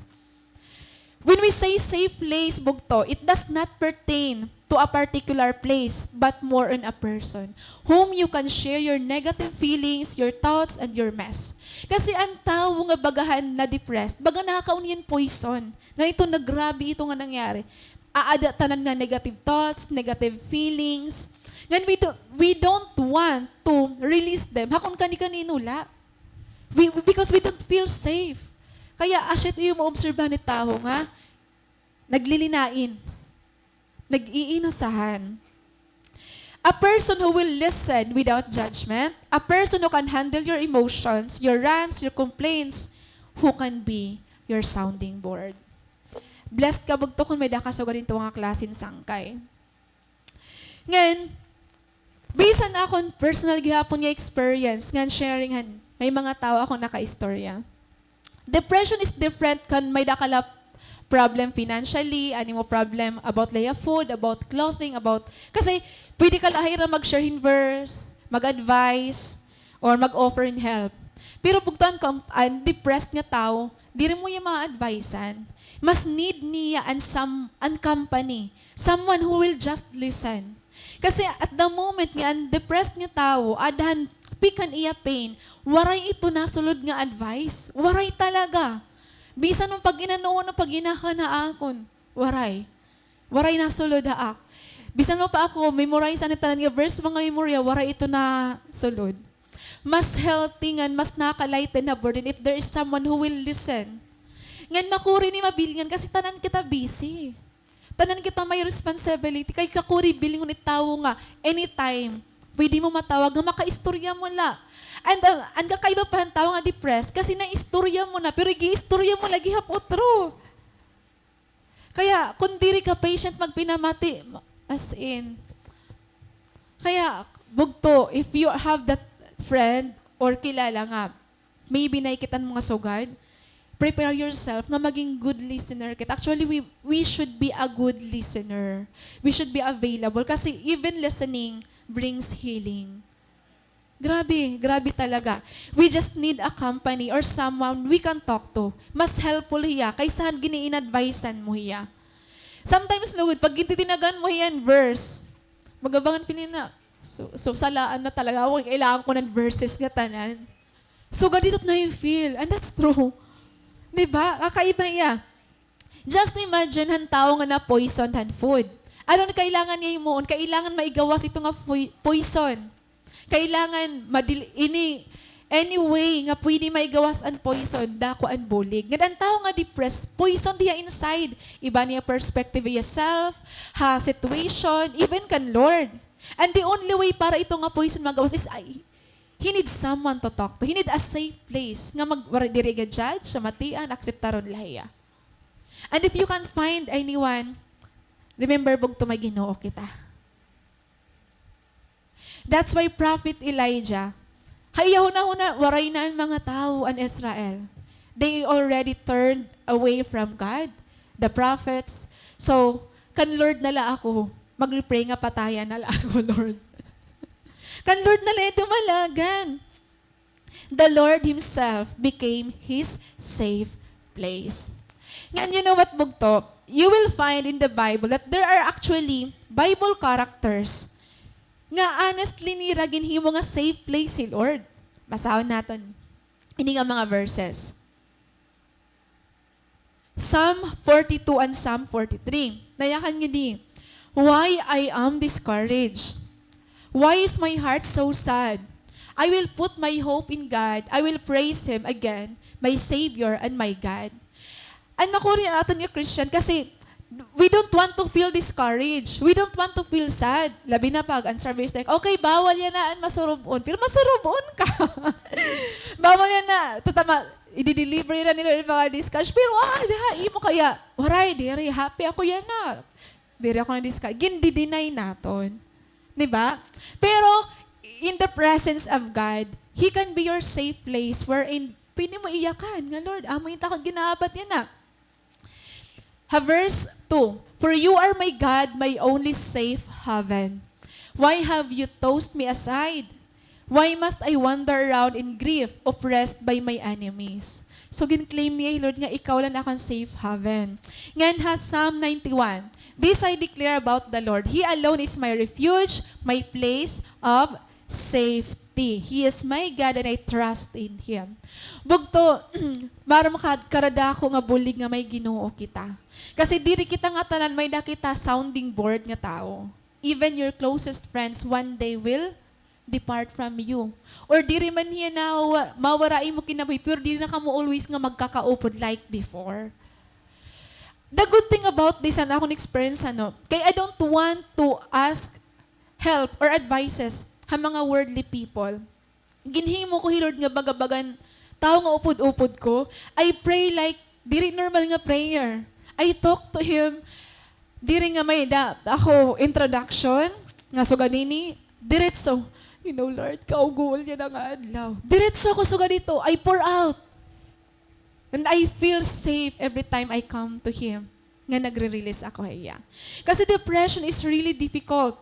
When we say safe place, bugto, it does not pertain to a particular place, but more on a person whom you can share your negative feelings, your thoughts, and your mess. Kasi ang tao nga bagahan na depressed, baga nakakaunian poison. Na ito nagrabe ito nga nangyari. Aada tanan nga negative thoughts, negative feelings. Then we don't want to release them. Hakon kani-kanino la. Because we don't feel safe. Kaya asyat yung maobserbahan ni tao nga, naglilinain, nag-iinusahan. A person who will listen without judgment, a person who can handle your emotions, your rants, your complaints, who can be your sounding board. Blessed ka bugto kung may dakasugan ito mga klasin sangkay. Ngayon, based on akong personal gihapon nga experience, nga sharing may mga tao akong naka-istorya. Depression is different kan may dakala problem financially, animo problem about laya food, about clothing, kasi pwede ka lahira mag-share in verse, mag-advise, or mag-offer in help. Pero pagtaan ka, depressed nga tao, di rin mo yung ma-advisean. Mas need niya an company, someone who will just listen. Kasi at the moment nga, depressed nga tao, adhan, pikan iya pain, waray ito nasulod nga advice. Waray talaga. Bisan nung pag inanoon ng pag na akon, waray. Waray nasulod haak. Bisan mo pa ako, memorize ang tanan nga verse, mga memorya, waray ito na sulod. Mas healthy nga, mas nakalighten na burden if there is someone who will listen. Ngan makuri ni mabilingan kasi tanan kita busy. Tanan kita may responsibility. Kay kakuri bilingon ni tao nga, anytime, pwede mo matawag nga makaistorya mo la. And ang kakaiba pa ang tao nga depressed kasi naistorya mo na, pero i-istorya mo lagi hapotro. Kaya, kung diri ka patient magpinamati, as in, kaya, bugto, if you have that friend or kilala nga, maybe naikitan mo nga sugad, prepare yourself na maging good listener kita. Actually, we should be a good listener. We should be available kasi even listening brings healing. Grabe talaga. We just need a company or someone we can talk to. Mas helpful hiya kaysa gini-in-advisean mo hiya. Sometimes, Lord, pag tinagan mo hiyan verse, magabangan pinina. So salaan na talaga ako, kailangan ko ng verses nga tanan. So, ganito na you feel. And that's true. Diba? Kakaiba hiya. Just imagine han tao nga na poison han food. Ano na kailangan niya imoon? Kailangan maigawas ito nga poison. Kailangan Anyway, nga pwede may gawas ang poison, dako ang bulig. Nga ang tao nga depressed, poison diya inside. Iba niya perspective yourself, ha, situation, even kan Lord. And the only way para ito nga poison magawas is, he needs someone to talk to. He needs a safe place. Nga magdiriga judge, matian, akseptaron lahiya. And if you can find anyone, remember bug to may Ginoo kita. That's why Prophet Elijah, hayaw-na-una, waray na ang mga tao an Israel. They already turned away from God, the prophets. So, kan Lord nala ako, mag-pray nga patayan nala ako, Lord. Kan Lord nala dumalagan. The Lord Himself became His safe place. Ngayon, you know what, Bugto? You will find in the Bible that there are actually Bible characters nga honestly niragin himo nga safe place si Lord. Basahon natin. Ini nga mga verses. Psalm 42 and Psalm 43. Nayakan nyo di. Why I am discouraged? Why is my heart so sad? I will put my hope in God. I will praise Him again, my Savior and my God. And makuri natin yung Christian kasi we don't want to feel discouraged. We don't want to feel sad. Labi na pag ang service like, okay, bawal yan na ang masurubon. Pero masurubon ka. Bawal yan na. Tutama, i-deliver yan na nila yung mga discourage. Pero dahi mo kaya, waray, diri, happy ako yan na. Diri ako na discourage. Gindi-deny naton. Diba? Pero, in the presence of God, He can be your safe place wherein pwede mo iyakan. Nga Lord, amo yung takot ginaabat yan na. Verse 2, for you are my God, my only safe haven. Why have you tossed me aside? Why must I wander around in grief, oppressed by my enemies? So, gin-claim niya, Lord, nga ikaw lang akong safe haven. Ngayon ha, Psalm 91, this I declare about the Lord. He alone is my refuge, my place of safety. He is my God and I trust in Him. Bugto, para makakarada ko nga bulig nga may Ginoo kita. Kasi diri kita nga tanan may nakita sounding board nga tao. Even your closest friends one day will depart from you. Or diri man hiya na mawarai mo kinabuhi, pero diri na ka mo always nga magkakaupod like before. The good thing about this, and akong experience, kay I don't want to ask help or advices sa mga worldly people. Ginhimo ko, Lord, nga bagabagan, tao nga upod-upod ko, I pray like, diri normal nga prayer. I talk to Him, diri nga may ako introduction, nga suganini, diretso, Lord, kaugol niya na nga adlaw. Diretso ako suganito, I pour out. And I feel safe every time I come to Him, nga nagre-release ako hiya. Kasi depression is really difficult.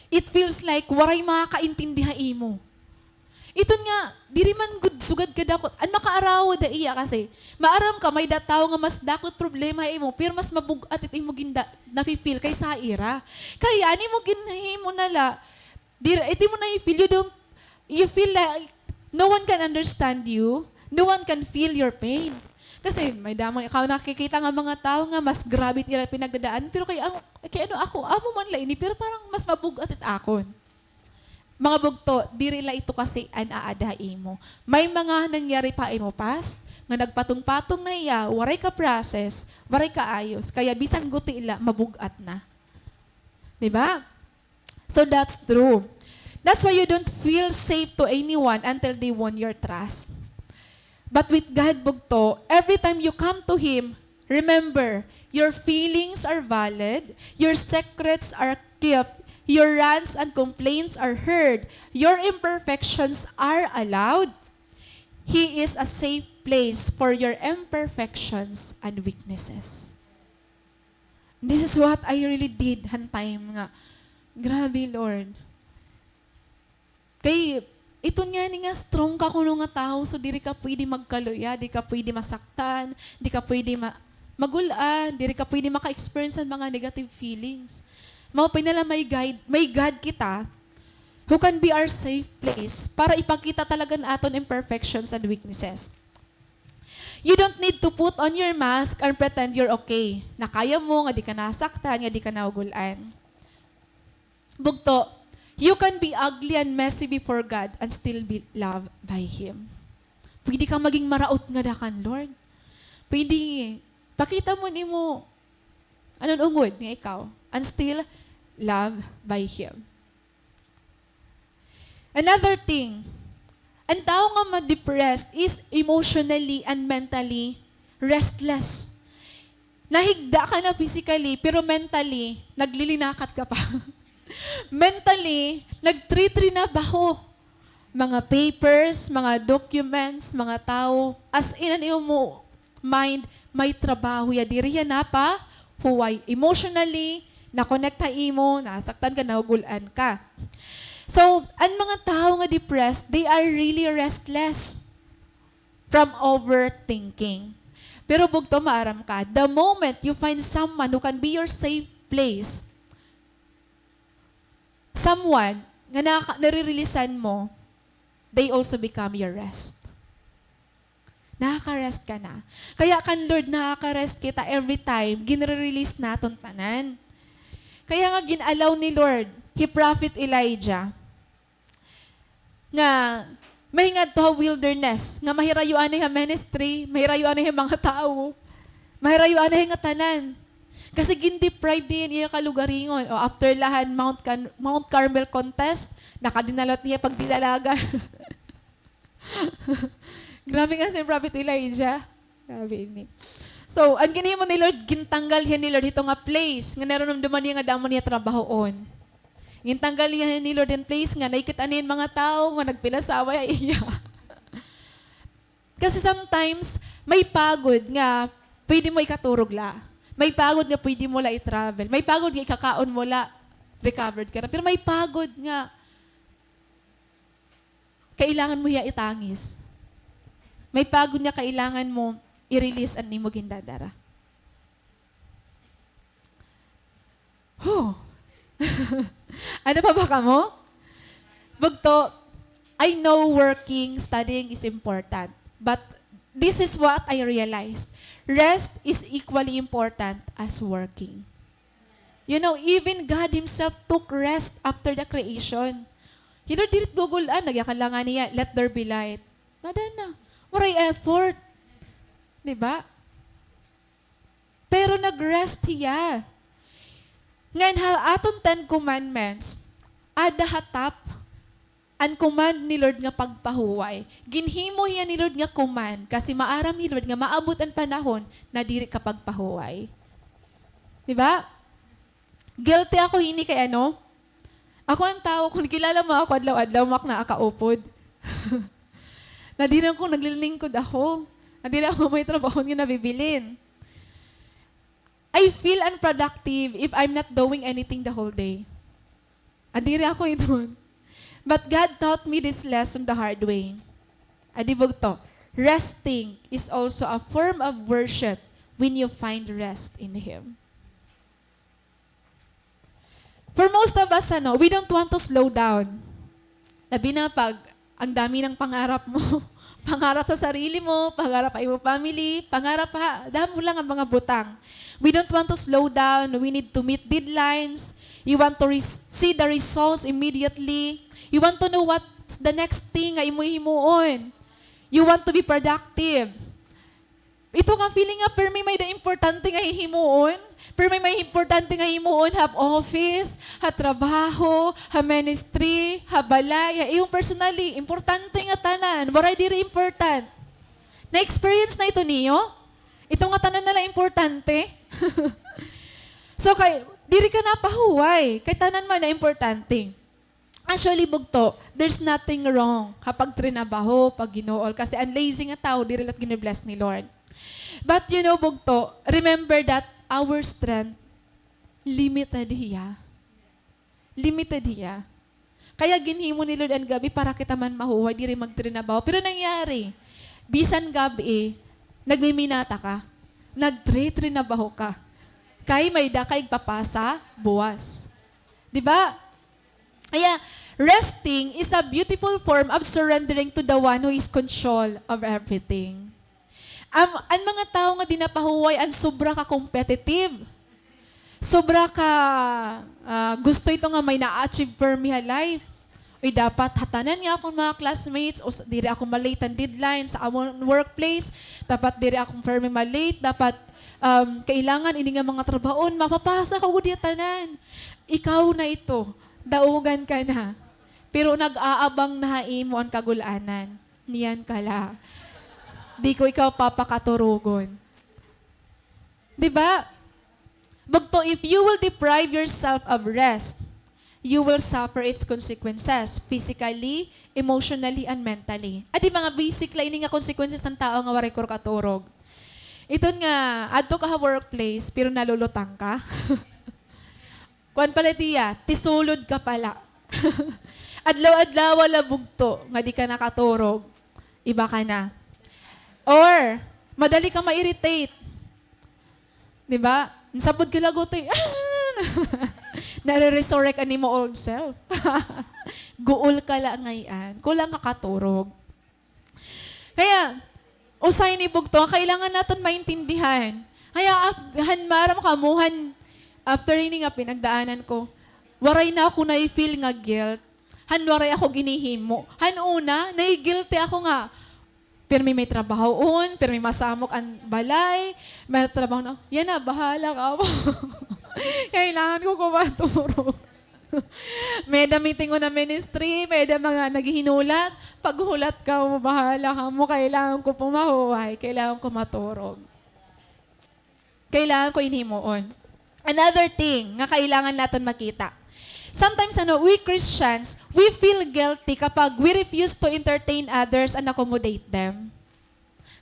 It feels like waray makakaintindihan mo. Ito nga, diri man good sugad ka dakot. An makaaraw da iya kasi. Maaram ka, may dataw nga mas dakot problema mo, pero mas mabugat ito mo ginda, nafe-feel kay sa ira. Kaya, ani mo ginahimo nala, ito mo na i-feel, you feel like no one can understand you, no one can feel your pain. Kasi may damang ikaw nakikita nga mga tao nga mas grabe ira pinagdadaan, pero kay ako, amo man la ini, pero parang mas mabugat it akon. Mga bugto, diri la ito kasi an-aadahi mo. May mga nangyari pa imo past, nga nagpatong-patong na iya, waray ka process, waray ka ayos, kaya bisan guti ila, mabugat na. Diba? So that's true. That's why you don't feel safe to anyone until they won your trust. But with God, bugto, every time you come to Him, remember, your feelings are valid, your secrets are kept, your rants and complaints are heard. Your imperfections are allowed. He is a safe place for your imperfections and weaknesses. This is what I really did han time nga. Grabe, Lord. Kay, ito nga ni nga strong ka kuno nga tao, so diri ka pwede magkaluya, di ka pwede masaktan, di ka pwede magulaan, diri ka pwede maka-experience ng mga negative feelings. Mga pinala may God kita who can be our safe place para ipakita talaga na aton imperfections and weaknesses. You don't need to put on your mask and pretend you're okay. Na kaya mo, nga di ka nasaktan, nga di ka naugulan. Bugto, You can be ugly and messy before God and still be loved by Him. Pwede kang maging maraot nga dakan, Lord. Pwede, pakita mo ni mo, anong ungod nga ikaw, and still loved by Him. Another thing, ang tao nga ma-depressed is emotionally and mentally restless. Nahigda ka na physically, pero mentally, naglilinakat ka pa. Mentally, nagtritrinabaho. Mga papers, mga documents, mga tao, as in an mo mind, may trabaho ya diri yan na pa, huway emotionally, na-connect imo, nasaktan ka, nahugulan ka. So, ang mga tao nga depressed, they are really restless from overthinking. Pero bugto maaram ka, the moment you find someone who can be your safe place, someone nga nare-releasean mo, they also become your rest. Nakaka-rest ka na. Kaya kan Lord, nakaka-rest kita every time, ginre-release naton tanan. Kaya nga ginalaw ni Lord, Prophet Elijah, nga mahingad to wilderness, nga mahirayuan na ministry, mahirayuan na mga tao, mahirayuan na nga tanan. Kasi gin-deprive din iya kalugaringon. O after lahan Mount Carmel contest, nakadinalot niya pagdilalaga. Grabe nga si Prophet Elijah. Grabe ini. So, ang ginihimo ni Lord, gintanggal yan ni Lord ito nga place, nga naramdaman niya nga damo niya trabahoon. Gintanggal niya ni Lord in place nga, nakikita niya mga tao, nga nagpinasawa iya. Kasi sometimes, may pagod nga, pwede mo ikaturog la. May pagod nga pwede mo la i-travel. May pagod nga ikakaon mo la, recovered ka na. Pero may pagod nga, kailangan mo ya itangis. May pagod nga kailangan mo i-release ang nimo gindadara. Ano pa ba ka mo? Bugto, I know working, studying is important. But this is what I realized. Rest is equally important as working. You know, even God Himself took rest after the creation. Hito dirit gugulan, nagyakalangan niya, let there be light. Nada na. Waray effort. Diba? Pero nag-rest hiya. Ngayon, aton 10 commandments, ada hatap, ang command ni Lord nga pagpahuway. Ginhimo hiya ni Lord nga command, kasi maaram ni Lord nga maabot ang panahon na diri ka pagpahuway. Diba? Guilty ako hini kay ano? Ako ang tao, kung kilala mo ako, adlaw-adlaw mak na akaupod. Nadiran ko, naglilingkod ako. Nadiran ako may trabaho nga nabibilin. I feel unproductive if I'm not doing anything the whole day. Adiri ako yun. But God taught me this lesson the hard way. Adibog to, resting is also a form of worship when you find rest in Him. For most of us, we don't want to slow down. Labi na pag ang dami ng pangarap mo, pangarap sa sarili mo, pangarap sa iyong family, pangarap pa, dahil mo lang ang mga butang. We don't want to slow down. We need to meet deadlines. You want to see the results immediately. You want to know what's the next thing nga imuhimuon. You want to be productive. Ito nga feeling nga, pero may da importante nga hihimuon. Pero may importante nga himuon, ha office, ha trabaho, ha ministry, ha balay, ha iyong personally, importante nga tanan. Waray diri important. Na-experience na ito niyo? Ito nga tanan nila importante. So, diri ka napahuway. Kay tanan man na importante. Actually, bugto, there's nothing wrong kapag trinabaho, pag ginool. Kasi ang lazy nga tao, diri lat ginibless ni Lord. But you know, bugto, remember that our strength, limited hiya. Limited hiya. Kaya ginhimo ni Lord ang gabi para kita man mahuway, diri magtrinabaho. Pero nangyari, bisan gabi, nagmiminata ka, nagtrinabaho ka. Kay may dakay papasa, buwas. Diba? Kaya, resting is a beautiful form of surrendering to the one who is control of everything. Ang mga tao nga dinapahuway, ang sobra ka competitive. sobra ka gusto ito nga may na-achieve for me life. Uy, dapat hatanan nga akong mga classmates o diri ako malate ang deadline sa among workplace. Dapat diri akong firme malate. Dapat kailangan ini nga mga trabaon. Mapapasa ka udi tanan. Ikaw na ito. Daugan ka na. Pero nag-aabang na mo ang kagulanan. Niyan kala. Di ko ikaw papakaturugon. Diba? Bagto, if you will deprive yourself of rest, you will suffer its consequences, physically, emotionally, and mentally. Adi mga basic lang nga consequences ng tao nga waray kor katurog. Ito nga, adto ka ha workplace, pero nalulutang ka. Kuan pala diya, tisulod ka pala. Adlaw-adlaw wala bugto, nga di ka nakaturog, iba ka na. Or, madali ka ma-irritate. Diba? Sabod ka lagotoy. Nare-resurrect ani mo old self. Guol ka lang ngayon. Kulang ka katurog. Kaya, usay ni bugto, kailangan natin maintindihan. Kaya, hanmaram kamuhan, after ini nga pinagdaanan ko, waray na ako na-feel nga guilt. Waray ako ginihimo. Una, nai-guilty ako nga. Pero may trabaho pero may masamok ang balay, may trabaho na, yan na, bahala ka mo. Kailangan ko kumaturo. May meeting ko na ministry, may mga naghihinulat. Paghulat ka mo, bahala ka mo, kailangan ko pumahuhay, kailangan ko maturog. Kailangan ko inhimuon. Another thing nga kailangan natin makita. Sometimes, we Christians, we feel guilty kapag we refuse to entertain others and accommodate them.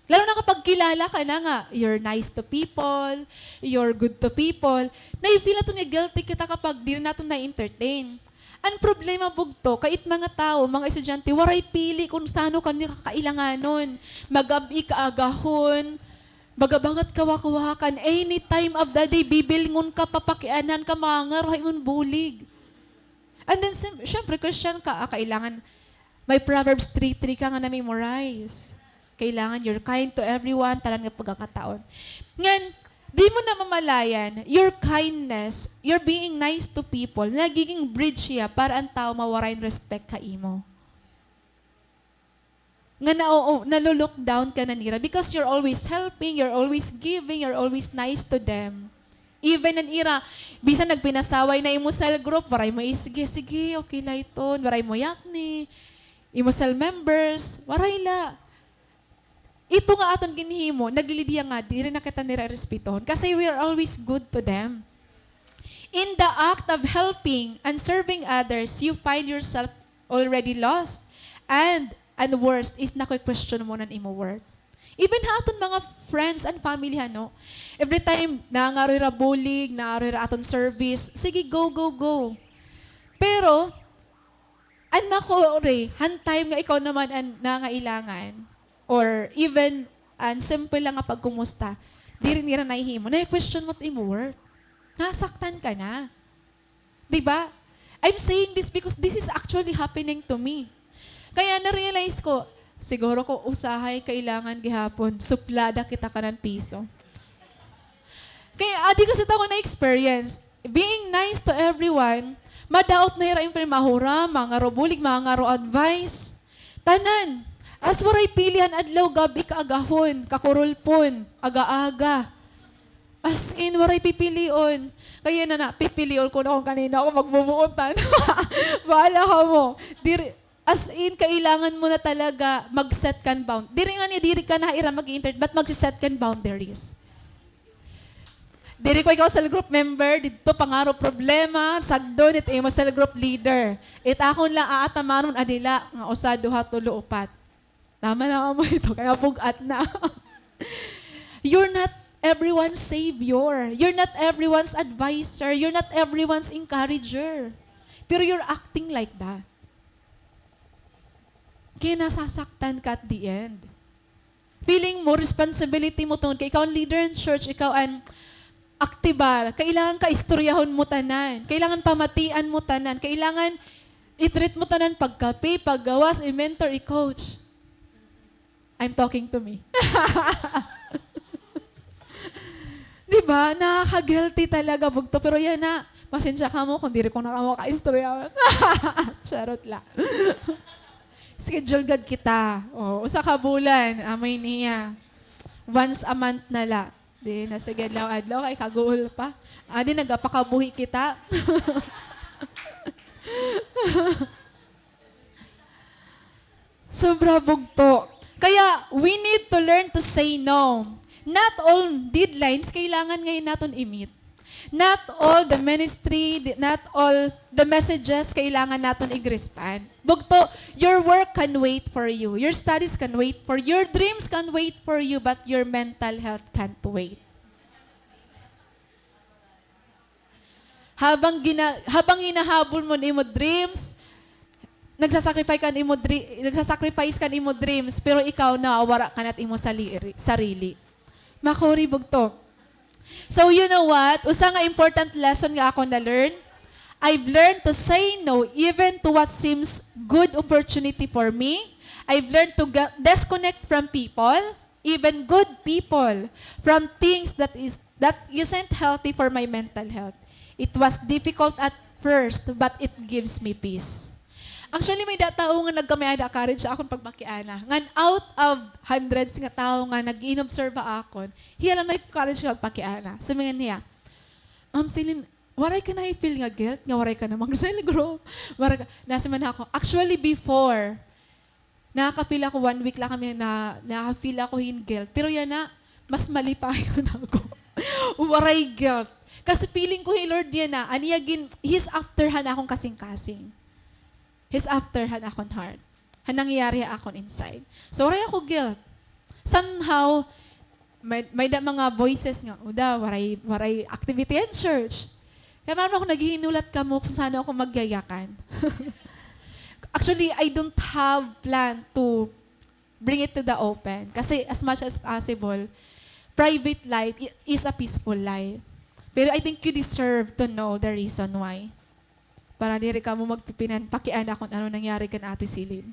Lalo na kapag kilala ka na nga, you're nice to people, you're good to people, na-feel natin nga guilty kita kapag di natin na-entertain. Ang problema bugto, kait mga tao, mga estudyante, waray pili kung saan kanyo kakailanganon. Magabi kaagahon, bagabangat kawakuwakan, any time of the day, bibilingon ka, papakianan ka, mangar, haymun bulig. And then, syempre, Christian ka, kailangan, may Proverbs 3:3 ka nga na-memorize. Kailangan, you're kind to everyone, talan nga pagkakataon. Ngan, di mo na mamalayan, your kindness, your being nice to people, nagiging bridge siya para ang tao mawarain respect ka imo. Nga nalolook down ka na nira because you're always helping, you're always giving, you're always nice to them. Even an ira, bisan nagpinasaway na imo cell group, waray mo sige, okay la ito, waray mo yakni, imo cell members, waray la. Ito nga aton ginhimo, naglilidiya nga, di rin na kita nire-respetohon kasi we are always good to them. In the act of helping and serving others, you find yourself already lost. And worst is question mo ng imo worth. Even aton mga friends and family, every time nangarira bulig, nangarira aton service, sige, go. Pero, han time nga ikaw naman ang nangailangan, or even, simple lang nga pagkumusta, di rin nira naihimo, na-question mo imo worth. Nasaktan ka na. Diba? I'm saying this because this is actually happening to me. Kaya na-realize ko, siguro ko usahay kailangan gihapon, suplada kita ka ng piso. Kaya adi kasi ako na-experience, being nice to everyone, madaot na hira yung mahura, mga robulig, mga advice. Tanan, as waray pilihan adlaw gabi kaagahon, kakurulpon, aga-aga. As in, waray pipilion. Kaya pipilion ko na kung kanina ako magbubuutan. Bahala ka mo. As in, kailangan mo na talaga mag-set kan bound. Diri ka na ira mag-internet, but mag-set kan boundaries. Diri ko ikaw cell group member, dito pangaro problema, sagdo nit imo cell group leader. Akon lang aatamanon adila nga usa duha tulo upat. Tama na mo ito, kaya bugat na. You're not everyone's savior. You're not everyone's advisor. You're not everyone's encourager. Pero you're acting like that. Kaya nasasaktan ka at the end. Feeling mo, responsibility mo tungkol. Ikaw ang leader in church, ikaw ang aktibar. Kailangan ka istoryahon mo tanan. Kailangan pamatian mo tanan. Kailangan i-treat mo tanan pagkape, paggawas, i-mentor, i-coach. I'm talking to me. Di Diba? Nakaka-guilty talaga bugto. Pero yan na, pasensya ka mo kung di rin ko nakamaka-istorya. Charot lang. Schedule gad kita. O, usa ka bulan, amay niya. Once a month na la. Di, nasa adlaw-adlaw, kay kaguol pa. Di, nagapakabuhi kita. Sobra bugto. Kaya, we need to learn to say no. Not all deadlines kailangan ngayon natin i-meet. Not all the ministry, not all the messages kailangan natin i-respond. Bugto, your work can wait for you. Your studies can wait for you. Your dreams can wait for you, but your mental health can't wait. Habang hinahabol mo ni mo dreams, nagsasacrifice ka ni mo dreams, pero ikaw nawara ka nat imo sarili. Makuri bugto. So you know what? Usa nga important lesson nga ako na-learn. I've learned to say no even to what seems good opportunity for me. I've learned to disconnect from people, even good people, from things that isn't healthy for my mental health. It was difficult at first, but it gives me peace. Actually, may tao nga nagkamay courage sa akong pagmakiana. Ngan out of hundreds nga tao nga nag-inobserve akon, hiya lang na courage nga pagpakiana. Sabi nga niya, Ma'am Celine, waray ka na i-feel nga guilt, nga waray ka na mag-cell grow. Nasa man ako. Actually, before, nakaka-feel ako 1 week lang kami na nakaka-feel ako in guilt. Pero yan na, mas mali pa yun ako. Waray guilt. Kasi feeling ko, hey Lord, yan na, aniyagin, He's after han akong kasing-kasing. He's after han akong heart. Han nangyayari akong inside. So, waray ako guilt. Somehow, may mga voices nga, uda, waray activity in church. Kaya mama ako naghihinulat ka mo kung saan ako magyayakan. Actually, I don't have plan to bring it to the open. Kasi as much as possible, private life is a peaceful life. Pero I think you deserve to know the reason why. Para diri ka mo magpipinan, pakiana kung ano nangyari kan Ate Celine.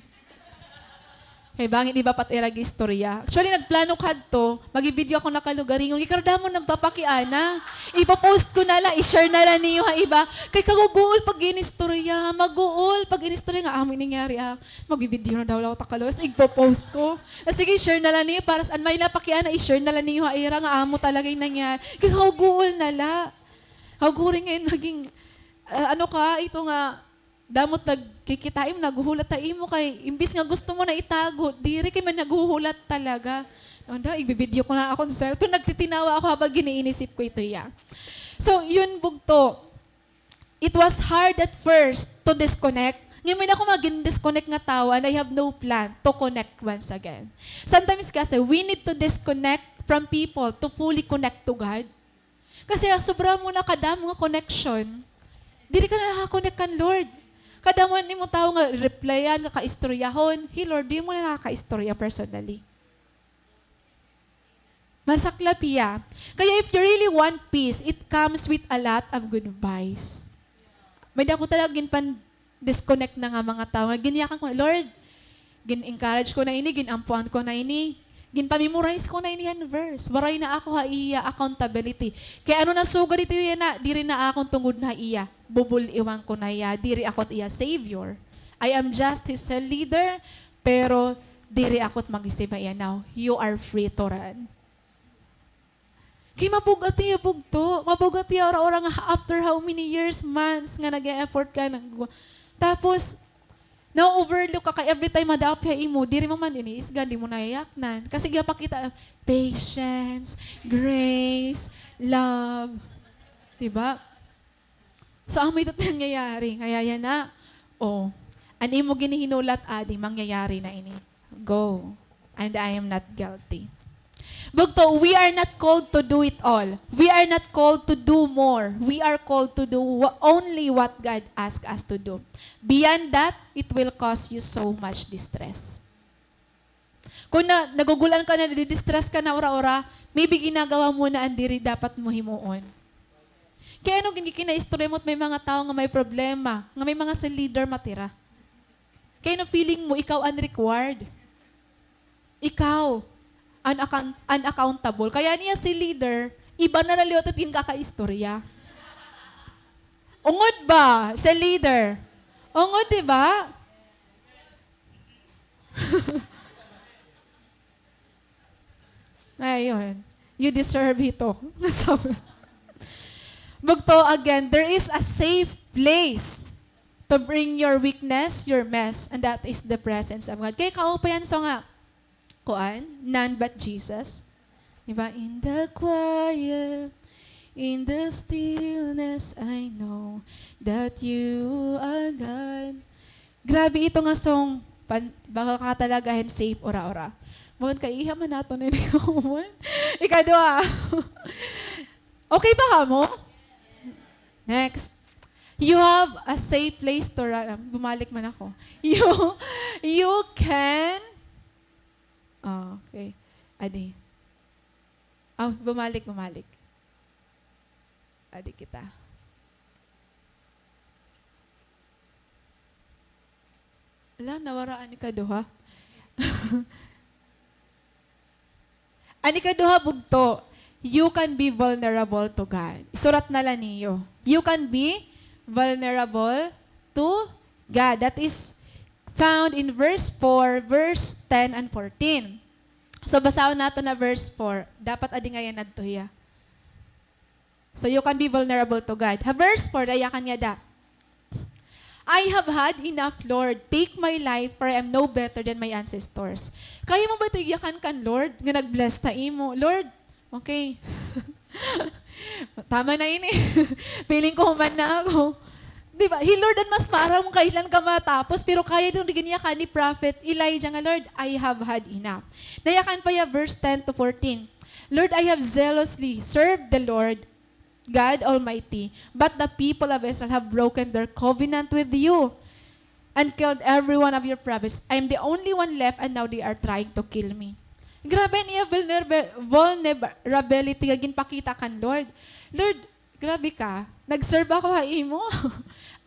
Kay bangin iba pat irag istorya. Actually, nagplano ka to, mag-video ako nakalugaring, yung ikarda mo nagpapakiana. Ipapost ko na lang, i-share na lang niyo ha iba. Kay kaguguol pag inistorya, mag-uol pag inistorya nga amin nangyari mag-video na daw lang takalos, ipopost ko. Sige, share na lang niyo para saan may napakiana, i-share na lang niyo ha ira nga amo talaga yung nangyari. Kay kaguguol na lang. Kaguguol ngayon maging ito nga, damot nagkikitaim, naguhulat tayo mo kay, imbis nga gusto mo na itago, diri kay man naguhulat talaga. I-video ko na akong self, pero nagtitinawa ako habang giniinisip ko ito ya. So, yun bugto. It was hard at first to disconnect. Ngayon ako mag-disconnect nga tao and I have no plan to connect once again. Sometimes kasi, we need to disconnect from people to fully connect to God. Kasi sobra mo na kadamo nga connection, dili ka na nakakonect kan Lord. Kadaman ni mo tao nga replyan, nga kaistoryahon. Hey Lord, di mo na nakakaistorya personally. Masaklapiya. Kaya if you really want peace, it comes with a lot of goodbyes. May dako talaga ginpan disconnect na nga mga tao. Giniyakan ko, Lord, gin-encourage ko na ini, ginampuan ko na ini, ginpamemorize ko na inihan verse. Waray na ako ha iya accountability. Kaya ano na suga dito yan na, diri na akong tungod na iya. Bubul iwan ko na iya. Diri akot iya Savior. I am just His leader, pero diri akot mag-isiba iya now. You are free to run. Kaya mabugat iya bugto. Mabugat iya ora-ora nga after how many years, months nga nag-e-effort ka. Tapos, na-overlook ka kay every time madapya imo, diri mo man iniisgan, di mo nayaknan. Kasi gapakita, patience, grace, love. Diba? So, ang may nangyayari. Kaya yan na, ani mo ginihinulat, adi, mangyayari na ini. Go. And I am not guilty. Bugto, we are not called to do it all. We are not called to do more. We are called to do only what God asks us to do. Beyond that, it will cause you so much distress. Kung nagugulan ka na, distress ka na ora-ora, maybe ginagawa mo na ang diri dapat mo himuon. Kaya ano kinaistorya mo at may mga tao nga may problema, nga may mga sa leader matira. Kaya no feeling mo, ikaw unrequired. Ikaw, unaccountable. Kaya niya si leader, Iba na naliotatin kakaistorya. Ungod ba sa leader? Ungod, di ba? Ayun. You deserve ito. Bugto again, there is a safe place to bring your weakness, your mess, and that is the presence of God. Kaya kaupayan so nga, kuan, none but Jesus. Diba? In the quiet, in the stillness, I know that you are God. Grabe ito nga song, baka katalagahin safe ora-ora. Mga kaiha man nato na niyo. Ikadua. Okay ba ka mo? Next. You have a safe place to run. Bumalik man ako. You can. Oh, okay. Adi. Oh, bumalik. Adi kita. Ala, nawaraan ni kaduha. Ani kaduha bugto. You can be vulnerable to God. Isurat na lang niyo. You can be vulnerable to God. That is found in verse 4, verse 10 and 14. So basahin nato na verse 4. Dapat adi ngayon adtoya. So you can be vulnerable to God. Verse 4, dayakan niya da. I have had enough, Lord. Take my life, for I am no better than my ancestors. Kaya mo ba ito yakan kan, Lord? Nga nag-bless ta imo. Lord, okay. Tama na ini. Feeling ko human na ako. Diba? Lord, and mas parang kailan ka matapos, pero kaya itong ganyan ka ni Prophet Elijah nga, Lord, I have had enough. Nayakan pa ya verse 10 to 14. Lord, I have zealously served the Lord, God Almighty, but the people of Israel have broken their covenant with you and killed every one of your prophets. I am the only one left, and now they are trying to kill me. Grabe niya vulnerability nga ginpakita kan Lord. Lord, grabe ka. Nag-serve ako ha imo.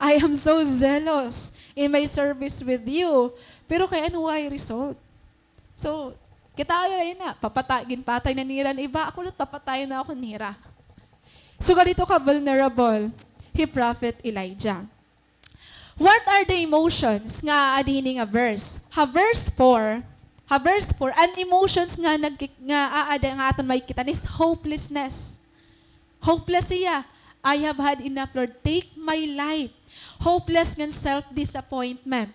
I am so zealous in my service with you. Pero kaya ano ay result? So, kita ay na, ginpatay na nira na iba. Ako lang papatay na ako nira. So, ganito ka vulnerable, Prophet Elijah. What are the emotions nga adhini nga verse? Verse 4, ang emotions nga aada nga aton may kita is hopelessness. Hopeless siya. I have had enough, Lord. Take my life. Hopeless ng self-disappointment.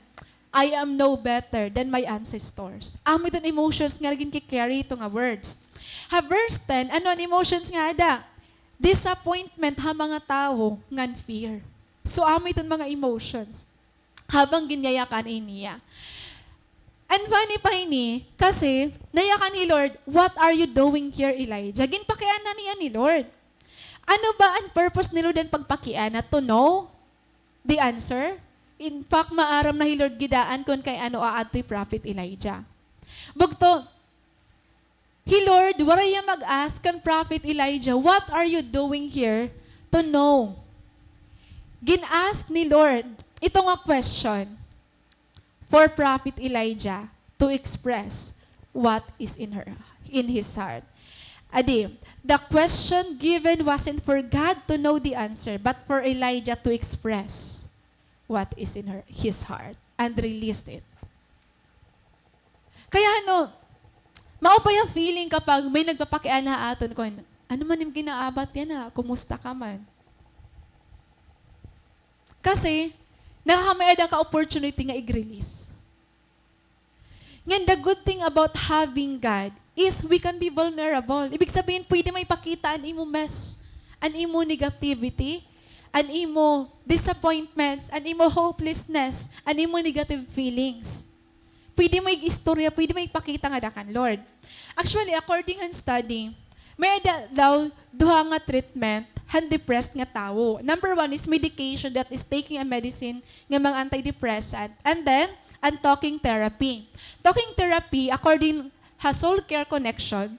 I am no better than my ancestors. Amo itong emotions nga naging kikarry ito nga words. Verse 10, ano ang emotions nga ada? Disappointment ha mga tao ngan fear. So amo itong mga emotions habang ginyayakan niya. And funny pa ini, kasi nayakan ni Lord, what are you doing here, Elijah? Ginpakian na niya ni Lord. Ano ba ang purpose ni Lord ang pagpakian? To know the answer? In fact, maaram na Lord gidaan kung kay ano aatoy Prophet Elijah. Bugto, Lord, waraya mag-ask kan Prophet Elijah, what are you doing here to know? Gin-ask ni Lord, ito nga question for Prophet Elijah to express what is in his heart. Adi, the question given wasn't for God to know the answer, but for Elijah to express what is in his heart and release it. Kaya mao pa yung feeling kapag may nagpapakian na aton ko, ano man yung ginaabat yan na, kumusta ka man. Kasi, nakakamay ka opportunity nga i-release. Ngayon, the good thing about having God is we can be vulnerable. Ibig sabihin, pwede may pakita an imo mess, an imo negativity, an imo disappointments, an imo hopelessness, an imo negative feelings. Pwede may istorya, pwede may pakita nga dakan, Lord. Actually, according to study, may daw duha nga treatment han depressed nga tao. Number 1 is medication that is taking a medicine nga mga antidepressant. And then, ang talking therapy. Talking therapy, according to Soul Care Connection,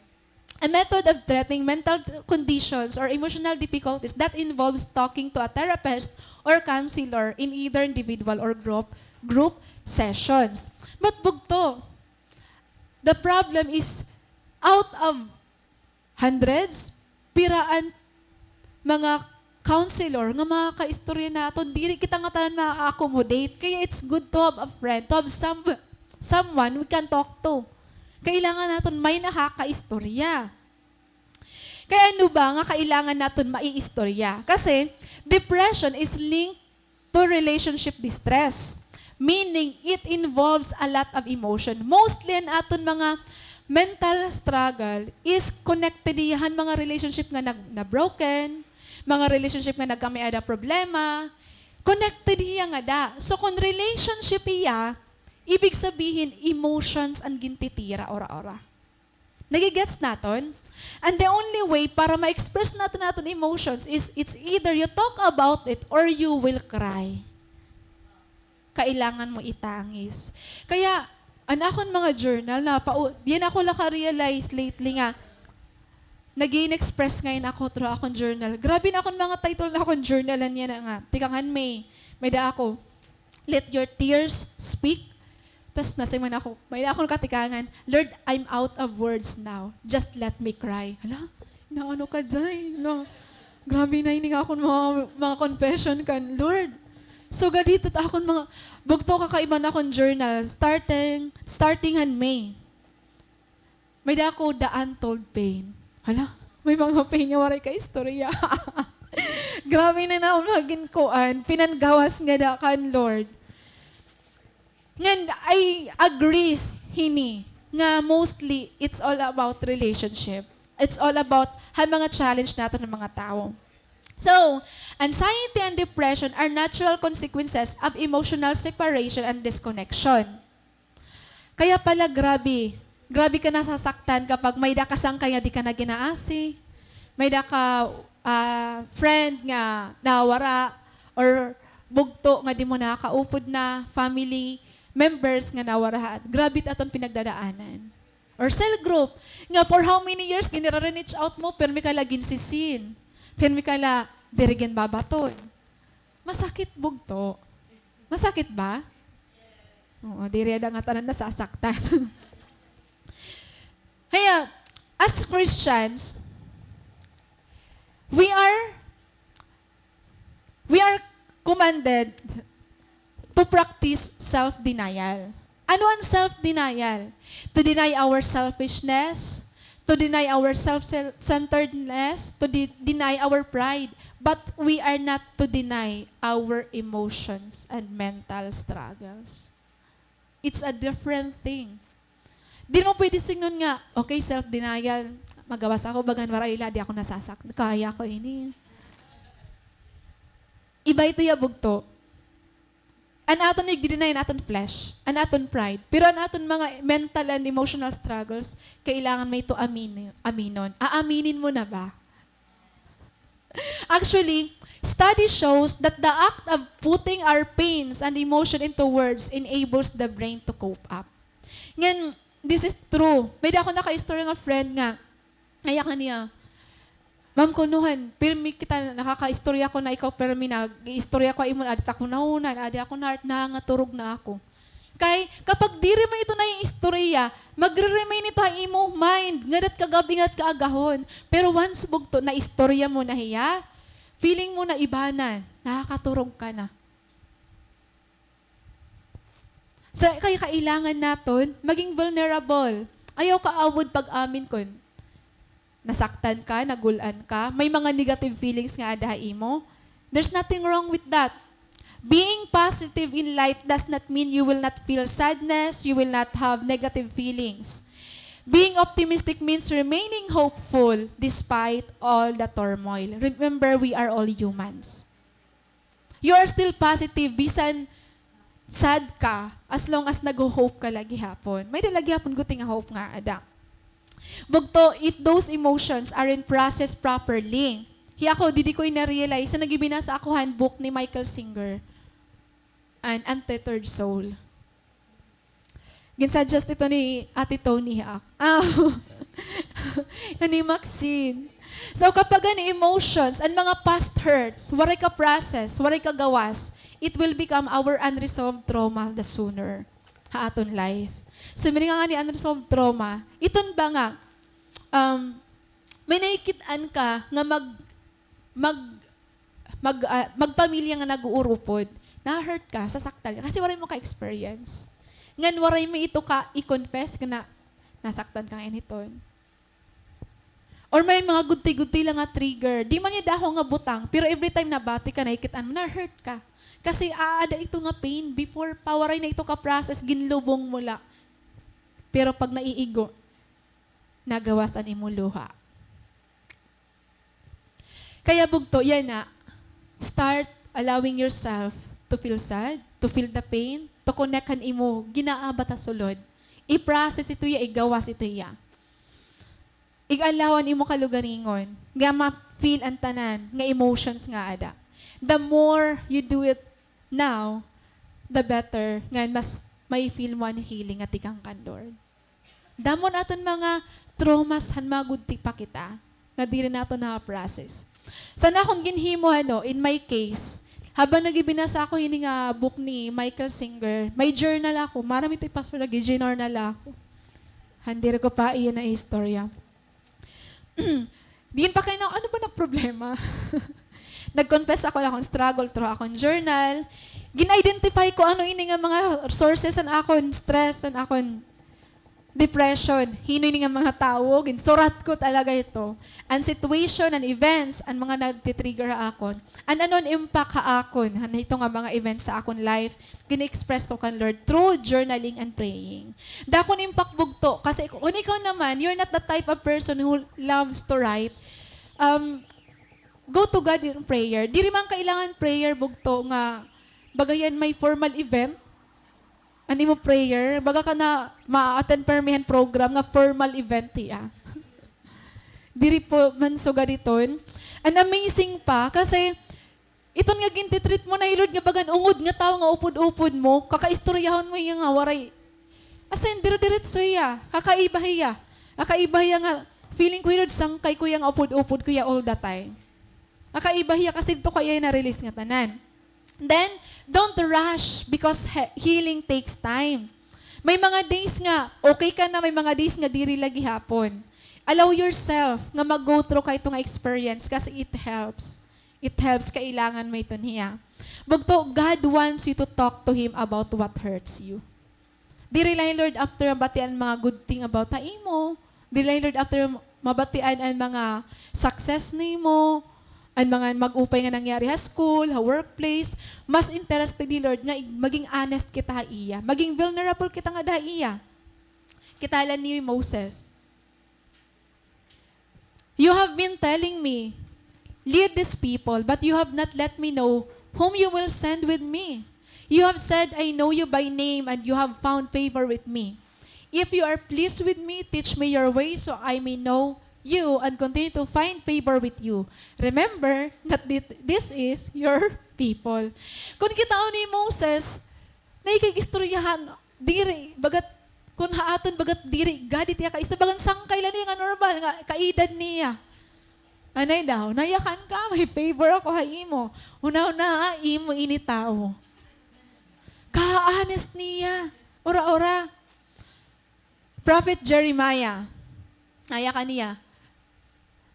a method of treating mental conditions or emotional difficulties that involves talking to a therapist or counselor in either individual or group sessions. But bugto, the problem is out of hundreds, piraan mga counselor nga mga kaistorya naton diri kita nga tanan ma-accommodate kaya it's good to have a friend, to have someone we can talk to. Kailangan naton may nakakaistorya. Kaya ano ba nga kailangan naton maiistorya? Kasi depression is linked to relationship distress. Meaning, it involves a lot of emotion. Mostly, ang aton mga mental struggle is connected diyan mga relationship nga na broken, mga relationship nga nagkami ada problema, connected hiya nga da. So, kung relationship hiya, ibig sabihin, emotions ang gintitira ora-ora. Nagigets naton? And the only way para ma-express natin emotions is it's either you talk about it or you will cry. Kailangan mo itangis. Kaya, anakon mga journal na, yan ako laka-realize lately nga, nag-i-express ngayon ako through akong journal. Grabe na akong mga title na akong journalan yan nga. Tikangan may da ako, let your tears speak. Tapos nasiman ako, may da akong katikangan, Lord, I'm out of words now. Just let me cry. Hala, ano ka dyan? No. Grabe na hininga akong mga confession kan, Lord. So, ganito akong mga, bugto kakaiba na akong journal, starting on May. May da ako, The Untold Pain. Hala, may mga pain nga waray ka istorya. Grabe na akong maginkuan, pinanggawas nga da kan, Lord. Ngan, I agree, hini, nga mostly, it's all about relationship. It's all about mga challenge natin ng mga tao. So, anxiety and depression are natural consequences of emotional separation and disconnection. Kaya pala grabe ka nasasaktan kapag may da kasang kaya di ka na ginaasi, may da ka friend nga nawara, or bugto nga di mo nakaupod na, family members nga nawarahan. Grabe atong pinagdadaanan. Or cell group, nga for how many years ginira-reach out mo, pero may kala ginsisin. Pero may kala, dirigen babaton. Masakit bugto. Masakit ba? Oo, diri ada nga tanan nasasaktan. Kaya, as Christians, we are commanded to practice self-denial. Ano ang self-denial? To deny our selfishness, to deny our self-centeredness, to deny our pride. But we are not to deny our emotions and mental struggles. It's a different thing. Di mo pwede signon nga, okay, self-denial, magawas ako, bagan waraila, di ako nasasak. Kaya ko ini. Iba ito yabugto. An aton nagdi-deny an aton flesh, an aton pride. Pero an aton mga mental and emotional struggles, kailangan may ito aminon. Aaminin mo na ba? Actually, study shows that the act of putting our pains and emotion into words enables the brain to cope up. Ngayon, this is true. May ako naka-istorya ng friend nga, kaya kaniya, Ma'am kunuhan, pirmi kita nakaka-istorya ko na ikaw, pero nag-istorya ko imon, adit ako naunan, adi ako nangaturog na ako. Kay, kapag diri mo ito na yung istorya, magre-remain ito ang imo mind, ngadat kagabi, ngadat kaagahon. Pero once bugto, na istorya mo na hiya, feeling mo na ibanan, nakakaturog ka na. So, kaya kailangan naton maging vulnerable. Ayaw ka awod pag-amin ko. Nasaktan ka, nagulan ka, may mga negative feelings nga adahi mo. There's nothing wrong with that. Being positive in life does not mean you will not feel sadness, you will not have negative feelings. Being optimistic means remaining hopeful despite all the turmoil. Remember, we are all humans. You are still positive, bisan sad ka, as long as nag-hope ka lagi hapon. May dalagi hapon guting hope nga, ada. Bugto, if those emotions aren't processed properly, ako, didi ko na-realize na nagibina sa ako handbook ni Michael Singer, An Untethered Soul. Ginsuggest ito ni Ate Tony Hack. Ni Maxine. So kapag ang emotions and mga past hurts, waray ka process, waray ka gawas, it will become our unresolved trauma the sooner ha aton life. So, nga ni unresolved trauma, iton ba nga, may nakikitaan ka nga magpamilya nga nag-uurupod, na-hurt ka, sasaktan ka, kasi waray mo ka-experience. Ngan waray mo ito ka i-confess ka na nasaktan ka initon. Or may mga gudti-gudti lang nga trigger. Di man niya daho nga butang, pero every time nabati ka, nakikitaan mo, na-hurt ka. Kasi aada ito nga pain, before pa waray na ito ka-process, ginlubong mula. Pero pag naiigo, nagawasan imo luha. Kaya bugto, yan na, start allowing yourself to feel sad, to feel the pain, to connect kan imo, ginaabat sulod. I-process ito ya, igawas ito ya. Ig-alawan imo kalugaringon, nga ma-feel ang tanan, nga emotions nga ada. The more you do it now, the better, nga mas may feel mo ang healing at ikang kandor. Damon aton mga traumas han magudti pa kita, nga di rin nato na-process. Sana akong ginhimo, in my case, habang nagibinasa ako yun nga book ni Michael Singer, may journal ako, marami ito'y pastor nag-journal ako. Handir ko pa iyan na istorya. Diyan pa kayo na, ano ba na problema? Nag-confess ako lang akong struggle through akong journal. Gin-identify ko ano ini nga mga sources an akong stress, an akong depression. Hinoy nga mga tao, ginsurat ko talaga ito. An situation, an events, an mga nagtitrigger akon. An anon impact ha akon, ito nga mga events sa akon life, gini-express ko kan Lord through journaling and praying. Dakon impact bugto, kasi kung ikaw naman, you're not the type of person who loves to write, go to God in prayer. Di rin man kailangan prayer bugto nga, bagayan may formal event, ani mo prayer, baga ka na ma-attend permihan program nga formal event ya. Diri po man so gaditon. An amazing pa kasi iton nga gintitreat mo na Lord nga bagan ungod nga tao nga upod-upod mo, kakaistoryahon mo yung nga waray. Asen diro-diretso ya, kakaibahiya. Kakaibahiya nga feeling ko Lord sangkay ko yang upod-upod ko ya all the time. Kakaibahiya kasi dito kaya na-release nga tanan. Then, don't rush because healing takes time. May mga days nga, okay ka na, may mga days nga diri lagi hapon. Allow yourself nga mag-go through ka itong experience kasi it helps. It helps, kailangan may ito niya. Bugto, God wants you to talk to Him about what hurts you. Diri lang Lord after mabatian mga good thing about imo. Diri lang Lord after mabatian ang mga success nimo, ang mga mag-upay nga nangyari sa school, sa workplace, mas interested ni Lord nga maging honest kita ha iya. Maging vulnerable kita nga da iya. Kitalan ni Moses. You have been telling me, lead these people, but you have not let me know whom you will send with me. You have said, I know you by name, and you have found favor with me. If you are pleased with me, teach me your way so I may know you and continue to find favor with you. Remember that this is your people. Kung kita ni Moses, naikigistoryahan, diri, bagat, kung haaton bagat diri, God itiya ka, isto bagan sangkay lang nga normal, nga kaedad niya. Anay daw, nayakan ka, may favor ako ha imo. Una-una, imo ini tao. Ka-honest niya. Ora-ora. Prophet Jeremiah, nayakan niya,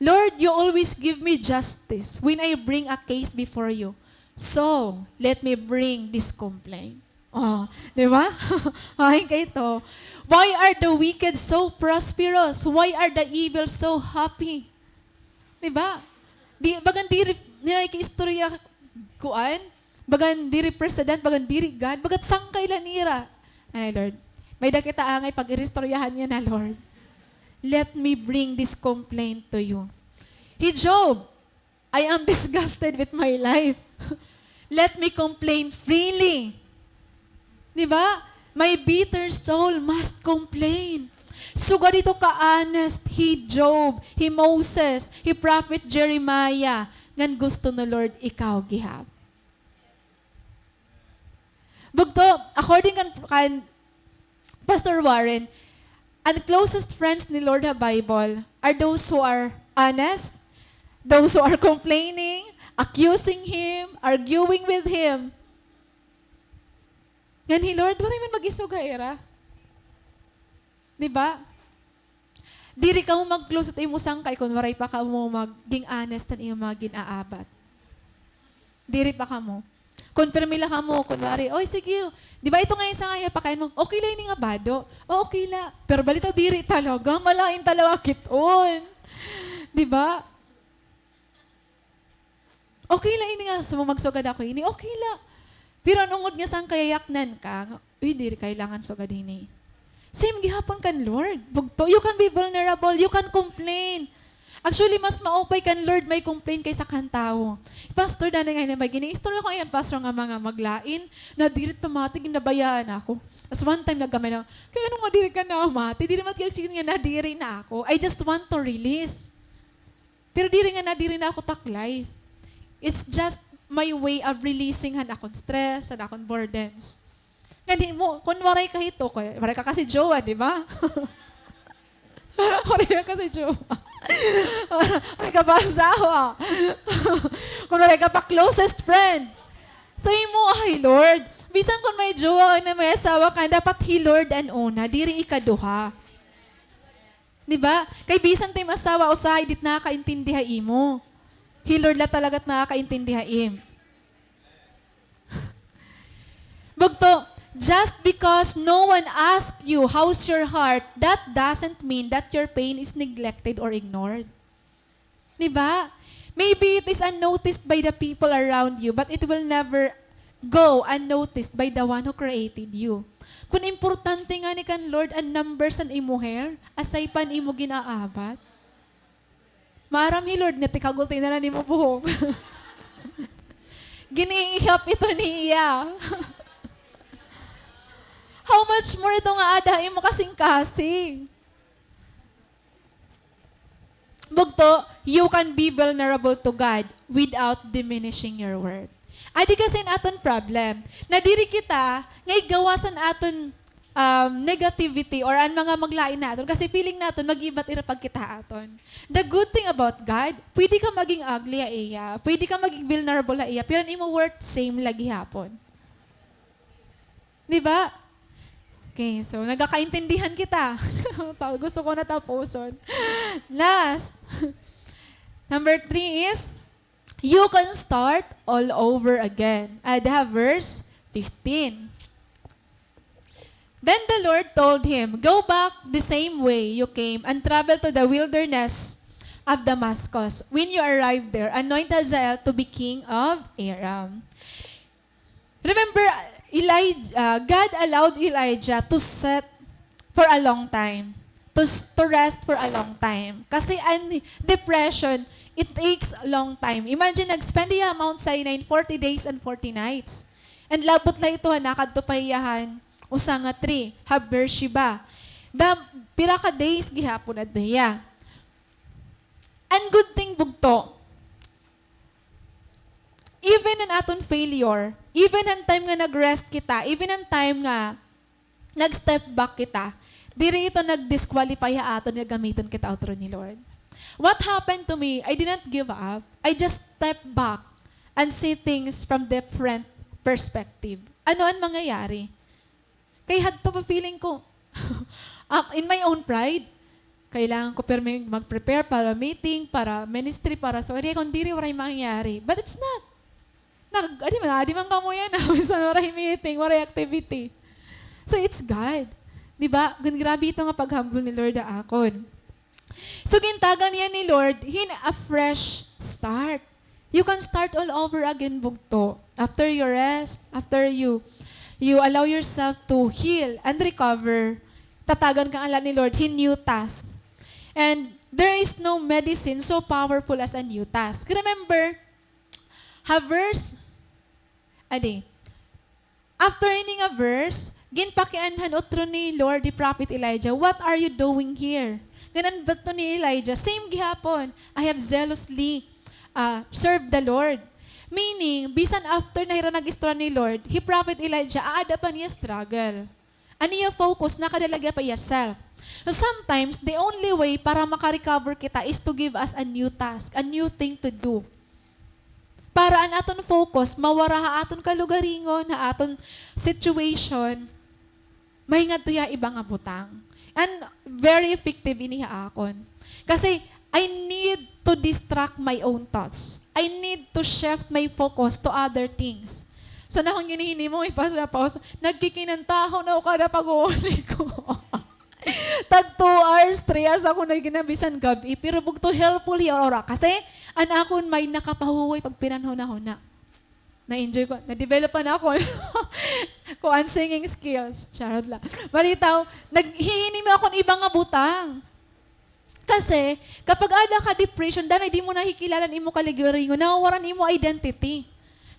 Lord, you always give me justice when I bring a case before you. So, let me bring this complaint. Oh, di ba? Ay, kayo. Why are the wicked so prosperous? Why are the evil so happy? Di ba? Bagan diri nila-istorya kuan, bagan diri president, bagan diri God, bagat sangkay lanira. Ay, Lord, may dakita angay pag-iristoryahan niya na, Lord. Let me bring this complaint to you. He Job, I am disgusted with my life. Let me complain freely. Di ba? My bitter soul must complain. So ganito ka-honest, he Job, he Moses, he Prophet Jeremiah, ngan gusto no Lord, ikaw gihap. Bugto, according kan Pastor Warren, ang closest friends ni Lord ha Bible are those who are honest, those who are complaining, accusing Him, arguing with Him. Yan Lord, wala man mag-isuga era. Diba? Diri ka mo mag-close at imo sangkay kung waray pa ka mo maging honest at imo mga ginaabat. Diri pa ka mo. Konfirmila ka mo, kunwari, oy sige, di ba ito ngayon sa ngayon, pakain mo, okay lang ini nga bado. O okay la. Pero balitaw diri talaga, malain talaga kiton. Di ba? Okay lang ini nga, sumagsugad ako ini, okay la. Pero anong nga sang kayayaknan ka, uy, diri kailangan sugad ini. Same gihapon kan Lord. Bugto, you can be vulnerable, you can complain. Actually, mas maupay kan Lord may complain kaysa kan tao. Pastor, dana nga na magiging, istorya ko yan, pastor, nga mga maglain, na dirit pamati, ginabayaan ako. As one time, nagkamay na, kaya ano nga diri ka na mati, diri matkiagsigin nga nadiri na ako. I just want to release. Pero diri nga nadiri na ako taklay. It's just my way of releasing han akong stress, han akong burdens. Nga mo, kung waray ka ito, waray ka kasi jowa, di ba? Waray ka kasi jowa. Waray ka pa asawa. Kung waray ka pa closest friend. So, mo, ay Lord, bisan kung may jowa na may asawa ka, dapat He Lord and una, diri ikaduha. Di ba? Kay bisan tayo asawa, usahay, dit nakakaintindihan mo. He Lord la talaga't nakakaintindihan. Bugto, just because no one asks you how's your heart, that doesn't mean that your pain is neglected or ignored. Diba? Maybe it is unnoticed by the people around you, but it will never go unnoticed by the one who created you. Kung importante nga ni kan Lord ang numbers ang imo hair, asay pan imo ginaabat. Marami Lord nga tikagultay na ni mo buhok. Giniihap ito niya. How much more ito nga adahin mo kasing-kasing? Bugto, you can be vulnerable to God without diminishing your worth. Adi kasi aton problem. Nadiri kita, ngay gawasan aton negativity or an mga maglain naton kasi feeling naton mag-ibat irapag kita aton. The good thing about God, pwede ka maging ugly iya, pwede ka maging vulnerable iya, pero imo worth same lagi hapon. Di ba? Okay, so nagkakaintindihan kita. Gusto ko na tapuson. Last. Number 3 is, you can start all over again. I have verse 15. Then the Lord told him, go back the same way you came and travel to the wilderness of Damascus. When you arrive there, anoint Hazael to be king of Aram. Remember, God allowed Elijah to set for a long time, to rest for a long time. Kasi depression, it takes a long time. Imagine, nag-spend niya Mount Sinai 40 days and 40 nights. And labot na ito, nakadto pahiyahan, usanga 3, have Beersheba. Pira ka days gihapon at niya. And good thing bugto, even in aton failure, even in time nga nag-rest kita, even in time nga nag-step back kita, diri ito nag-disqualify aton nga gamiton kita outro ni Lord. What happened to me? I didn't give up. I just stepped back and see things from different perspective. Ano ang mangyayari? Kay hadto pa feeling ko, in my own pride, kailangan ko mag-prepare para meeting, para ministry, para sorry, kung diri waray mangyayari. But it's not. Adi man kamo yan. Sa waray meeting, waray activity. So it's God. Diba? Grabe ito nga paghambol ni Lord akon. So gintagan niya ni Lord, a fresh start. You can start all over again, bugto. After your rest, after you allow yourself to heal and recover, tatagan kang ala ni Lord, new task. And there is no medicine so powerful as a new task. Remember, verse, after reading a verse, ginpakianhan otro ni Lord, the prophet Elijah, what are you doing here? Ganan ba't to ni Elijah? Same gihapon, I have zealously served the Lord. Meaning, bisan after nahira nag-istora ni Lord, he prophet Elijah, aada pa niya struggle. Aniya focus, nakadalaga pa yourself. So sometimes, the only way para makarecover kita is to give us a new task, a new thing to do. Para ang aton focus, mawara ha aton kalugaringon, ha aton situation, may nga tuya ibang abutang. And very effective iniha akon. Kasi I need to distract my own thoughts. I need to shift my focus to other things. So na kung ginihini mo, ipasa-pause, nagkikinantaho na ako kada pag-uuli ko. Tag 2 hours, 3 hours ako na ginabisan gabi. Pero bugto helpful hiya ora. Kasi, akon may nakapahuwi pag pinanhuna-huna. Na-enjoy ko. Na-develop pa na ako. Kung ang singing skills. Charot lang. Malitaw, naghihini mo akong ibang nga butang. Kasi, kapag ada ka depression, danay di mo nakikilalan imo kaligaringo, nawawaran imo identity.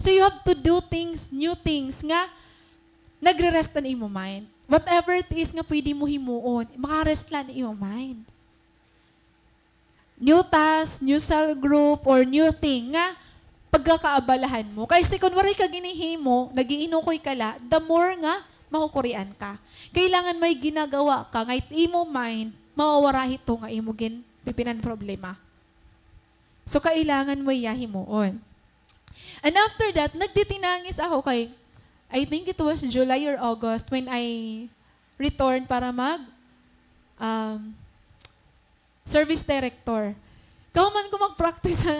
So you have to do things, new things nga, nagre-rest na imo mind. Whatever it is nga pwede mo himuon, makarest lang imo mind. New task, new cell group, or new thing nga, pagkakaabalahan mo. Kasi kung wari ka ginihimo, nagiinukoy ka la, the more nga, makukurian ka. Kailangan may ginagawa ka, ngay imo mind, mawawara ito nga imo pipinan problema. So, kailangan mo iyahimuon. And after that, nagtitinangis ako kay, I think it was July or August when I returned para service director. Kauman ko mag-practice sa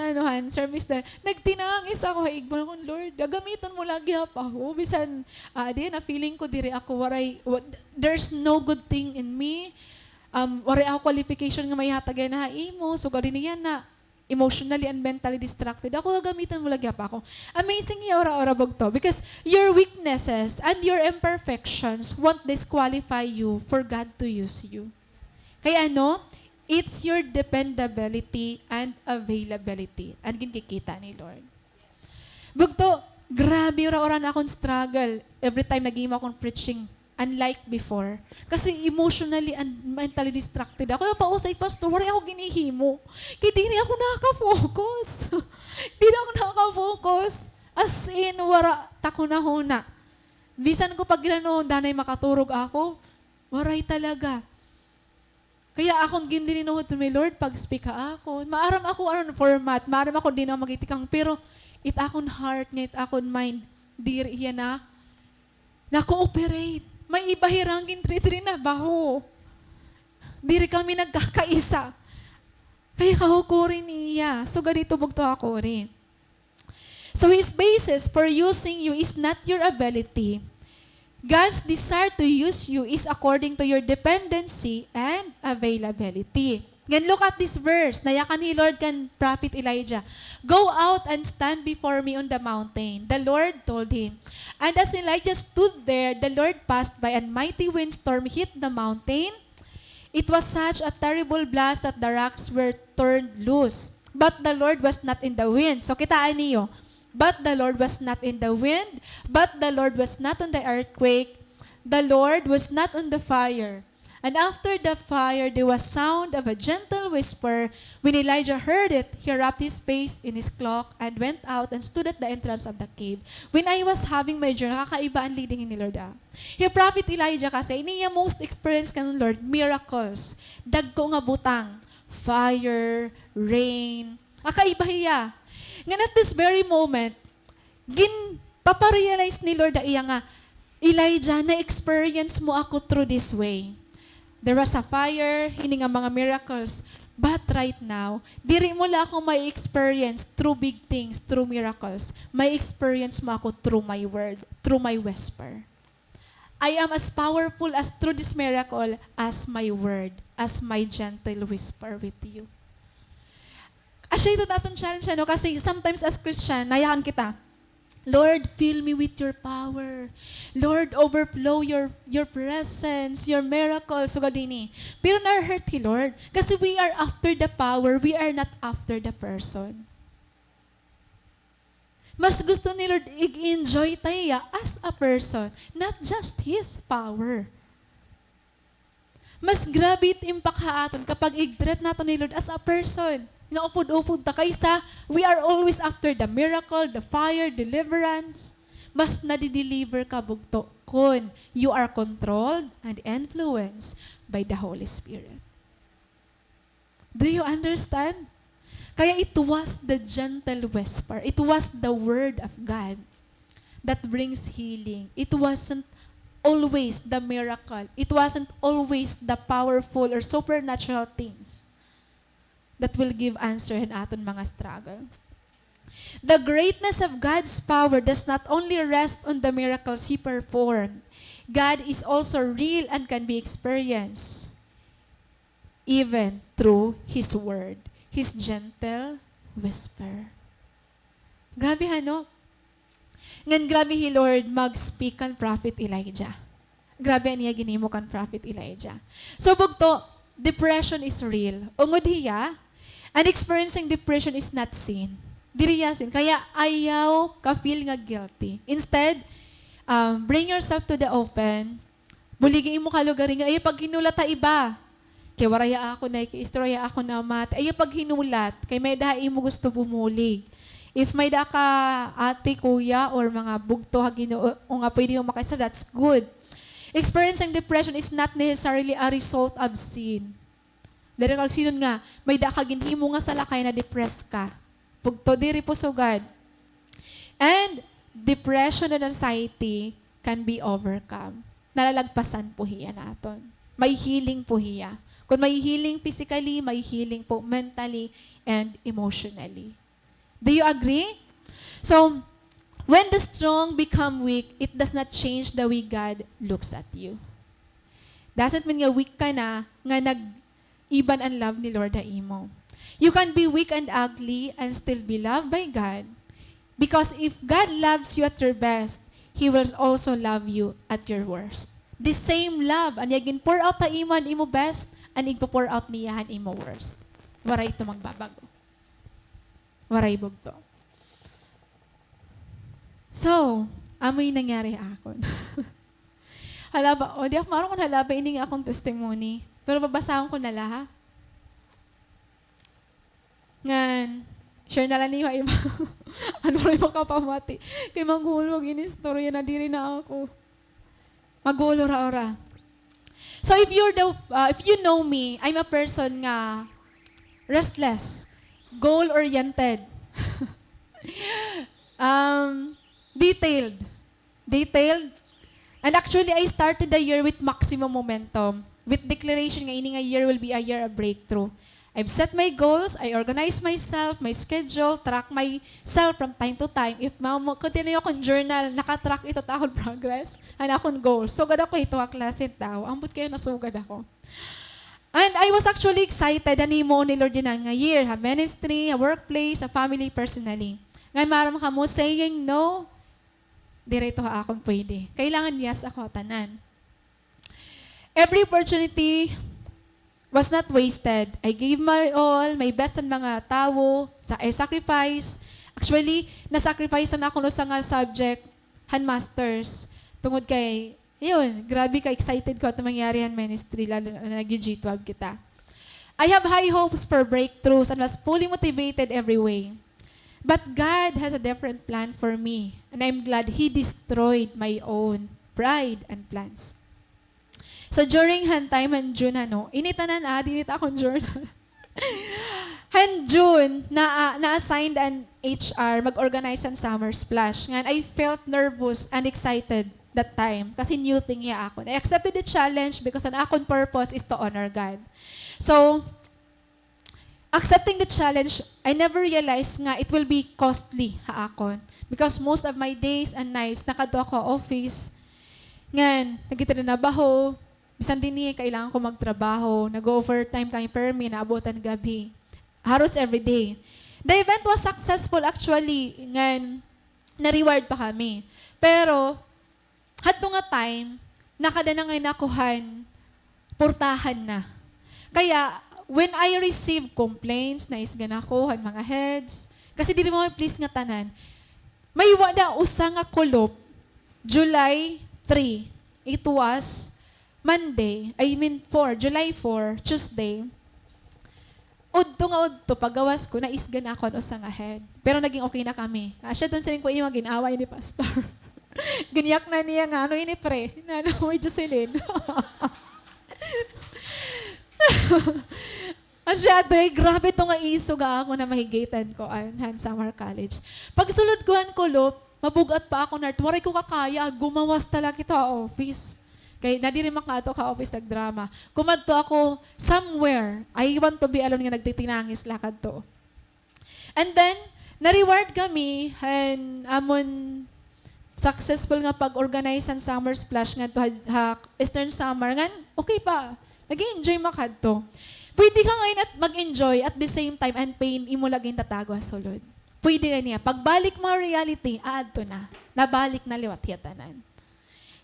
service director. Nagtinangis ako kay Igbal ko, Lord, gagamitan mo lagi pa ako. Bisan, na feeling ko diri ako, there's no good thing in me. Waray ako qualification nga may hatagay na imo. So, gari niya na emotionally and mentally distracted. Ako, gamitan mo lagi pa ako. Amazing yung ora-ora to. Because your weaknesses and your imperfections won't disqualify you for God to use you. Kaya it's your dependability and availability. And ginkikita ni Lord. Bugto, grabe ora-ora na akong struggle every time nag-iim akong preaching. Unlike before. Kasi emotionally and mentally distracted ako. Yung pausay, pastor, wala ako ginihimo. Kaya di ako nakaka-focus. Di na ako nakaka-focus. As in, wala, tako na huna. Bisan ko pag danay makaturog ako, waray talaga. Kaya akong gindinuhod to my Lord, pag-speak ako. Maaram ako, format, maaram ako din ang magitikang, pero it akong heart, it akong mind, diri yan na cooperate. May ibahirangin tritri na baho. Diri kami nagkakaisa. Kaya kahukurin niya. So, ganito bugto ako rin. So, His basis for using you is not your ability. God's desire to use you is according to your dependency and availability. Again, look at this verse. Nayakan ni Lord kan Prophet Elijah. Go out and stand before me on the mountain. The Lord told him. And as Elijah stood there, the Lord passed by, and mighty windstorm hit the mountain. It was such a terrible blast that the rocks were turned loose. But the Lord was not in the wind. So kitaan niyo. But the Lord was not in the wind. But the Lord was not on the earthquake. The Lord was not on the fire. And after the fire, there was sound of a gentle whisper. When Elijah heard it, he wrapped his face in his cloak and went out and stood at the entrance of the cave. When I was having my journey, nakakaiba ang leading ni Lord. Yung prophet Elijah kasi, niya most experience ka ng Lord, miracles. Dagko nga butang, fire, rain. Akaiba hiya. Ngayon at this very moment, paparealize ni Lord iya nga, Elijah, na-experience mo ako through this way. There was a fire, hindi nga mga miracles. But right now, diri mo lang ako may experience through big things, through miracles. May experience mo ako through my word, through my whisper. I am as powerful as through this miracle as my word, as my gentle whisper with you. Asya ito natin challenge, kasi sometimes as Christian, nayakan kita, Lord, fill me with your power. Lord, overflow your presence, your miracles. So, gadini. Pero na-hurt ni Lord. Kasi we are after the power, we are not after the person. Mas gusto ni Lord i-enjoy tayo as a person, not just His power. Mas grabe impact haaton kapag i-treat natin ni Lord as a person. Nga upod-upod ta kaysa we are always after the miracle, the fire, deliverance. Mas nadi-deliver ka bugto kun you are controlled and influenced by the Holy Spirit. Do you understand? Kaya it was the gentle whisper. It was the word of God that brings healing. It wasn't always the miracle. It wasn't always the powerful or supernatural things that will give answer in aton mga struggle. The greatness of God's power does not only rest on the miracles He performed. God is also real and can be experienced even through His word, His gentle whisper. Grabe no? Ngan grabe hi Lord mag-speak kan Prophet Elijah. Grabe niya ginimo kan Prophet Elijah. So bugto, depression is real. Ungod hiya, and experiencing depression is not sin. Diri sin. Kaya ayaw ka feel nga guilty. Instead, bring yourself to the open. Buligi mo ka lugar nga, ay pag hinulat ta iba. Kay waraya ako na, kay istorya ako na mat. Ay pag hinulat, kay may dahi mo gusto bumulig. If may da ka ate, kuya, or mga bugto o nga pwede mo makaisa, that's good. Experiencing depression is not necessarily a result of sin. Dahil kag sinon nga, may da ka ginhimo nga sa lakay na depressed ka. Pugto diri po so God. And depression and anxiety can be overcome. Nalalagpasan po hiya naton. May healing po hiya. Kung may healing physically, may healing po mentally and emotionally. Do you agree? So, when the strong become weak, it does not change the way God looks at you. Doesn't mean nga weak ka na, nga nag-iban ang love ni Lord na imo. You can be weak and ugly and still be loved by God. Because if God loves you at your best, He will also love you at your worst. The same love, and yagin pour out ta imo imo best, and igpo-pour out niya imo worst. Waray ito magbabago. Waray bugto. So, amoy nangyari akon. Halaba, di ako maroon kung halaba, ini nga akong testimony. Pero babasahon ko na lahat. Ngan, share na lang niyo iba. Ano rin makapamati. Kay magulog, inistorya na diri na ako. Magulo ra-ora. So if you know me, I'm a person nga restless, goal-oriented, detailed. And actually, I started the year with maximum momentum, with declaration nga ini nga year will be a year of breakthrough. I've set my goals, I organize myself, my schedule, track myself from time to time. If continue akong journal, nakatrack ito tahon progress, and akong goals. Sugad ako ito ang klase tao. Ambot kayo nasugad ako. And I was actually excited animo ni Lord din nga year, a ministry, a workplace, a family, personally. Ngayon maram ka mo saying no, direto ha akong pwede. Kailangan yes ako tanan. Every opportunity was not wasted. I gave my all, my best ang mga tao, I sacrifice. Actually, na-sacrifice na ako no sa nga subject, handmasters. Tungod kay, yun, grabe ka, excited ko at mangyari ang ministry, lalo na nag-G12 kita. I have high hopes for breakthroughs and was fully motivated every way. But God has a different plan for me, and I'm glad He destroyed my own pride and plans. So during hand time and June initanan dinita akong journal. And June na-assigned an HR mag-organize ang summer splash. Ngan I felt nervous and excited that time kasi new thing ya ako. I accepted the challenge because an akong purpose is to honor God. So accepting the challenge, I never realized nga it will be costly ha akon because most of my days and nights nakadto ako office. Ngan nagitanabaho. Bisan din niya, kailangan ko magtrabaho, nag-overtime kami permi, naabutan gabi. Halos every day. The event was successful actually, ngan na-reward pa kami. Pero, hadto nga time, nakada na ngay nakuhan, portahan na. Kaya, when I receive complaints, na isgan ako, mga heads, kasi di mo please nga tanan, may wala usa nga kulop, July 3. It was July 4, Tuesday. Udto, pagawas ko, naisgan ako ano sa nga head. Pero naging okay na kami. Siya doon siling ko yung ginaway ni Pastor. Ginyak na niya nga, ini pre, may Jocelyn. Asyado, grabe to nga isog ako na mahigitan ko han Summer College. Pagsulod ko han kulop, mabugat pa ako na, waray ko kakaya, gumawas talaga kita office. Kaya nadiri makato ka office nagdrama. Kumadto ako somewhere. I want to be alone nga nagtitinangis lakad to. And then, na-reward kami and amon successful nga pag-organize ang summer splash nga to ha Eastern Summer. Nga, okay pa. Nag-enjoy makadto. Pwede ka ngayon at mag-enjoy at the same time and pain imo laging tatago sulod. Pwede ka niya. Pagbalik mo reality, aad to na. Nabalik na liwat yatanan.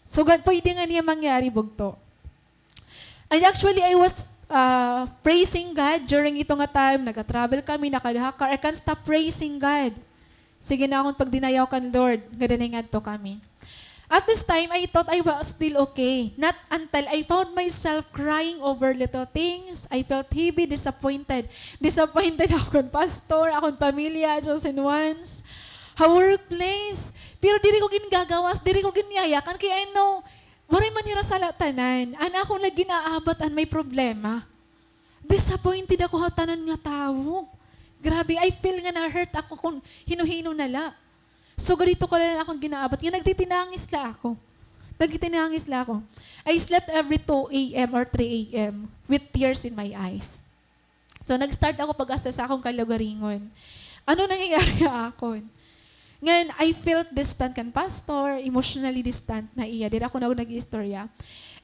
So, pwede nga niya mangyari bugto. And actually, I was praising God during ito nga time. Nag-travel kami, nakalihakar. I can't stop praising God. Sige na akong pagdinayaw kan Lord. Gadaningad to kami. At this time, I thought I was still okay. Not until I found myself crying over little things. I felt heavy, disappointed. Disappointed akong pastor, akong pamilya, chosen ones, ha workplace. Pero diri ko gingagawas, diri ko ginyayakan. Kaya I know, waray manira sa latanan. Ana akong lagi naabat an may problema. Disappointed ako ha tanan nga tao. Grabe, I feel nga na-hurt ako kung hino-hino nala. So, ganito ko lang akong ginaabat. Nga nagtitinangis la ako. Nagtitinangis la ako. I slept every 2 a.m. or 3 a.m. with tears in my eyes. So, nag-start ako pag-asa sa akong kalagaringon. Ano nangyayari akon? Ngayon, I felt distant kan pastor, emotionally distant na iya. Dili ako nag-istorya.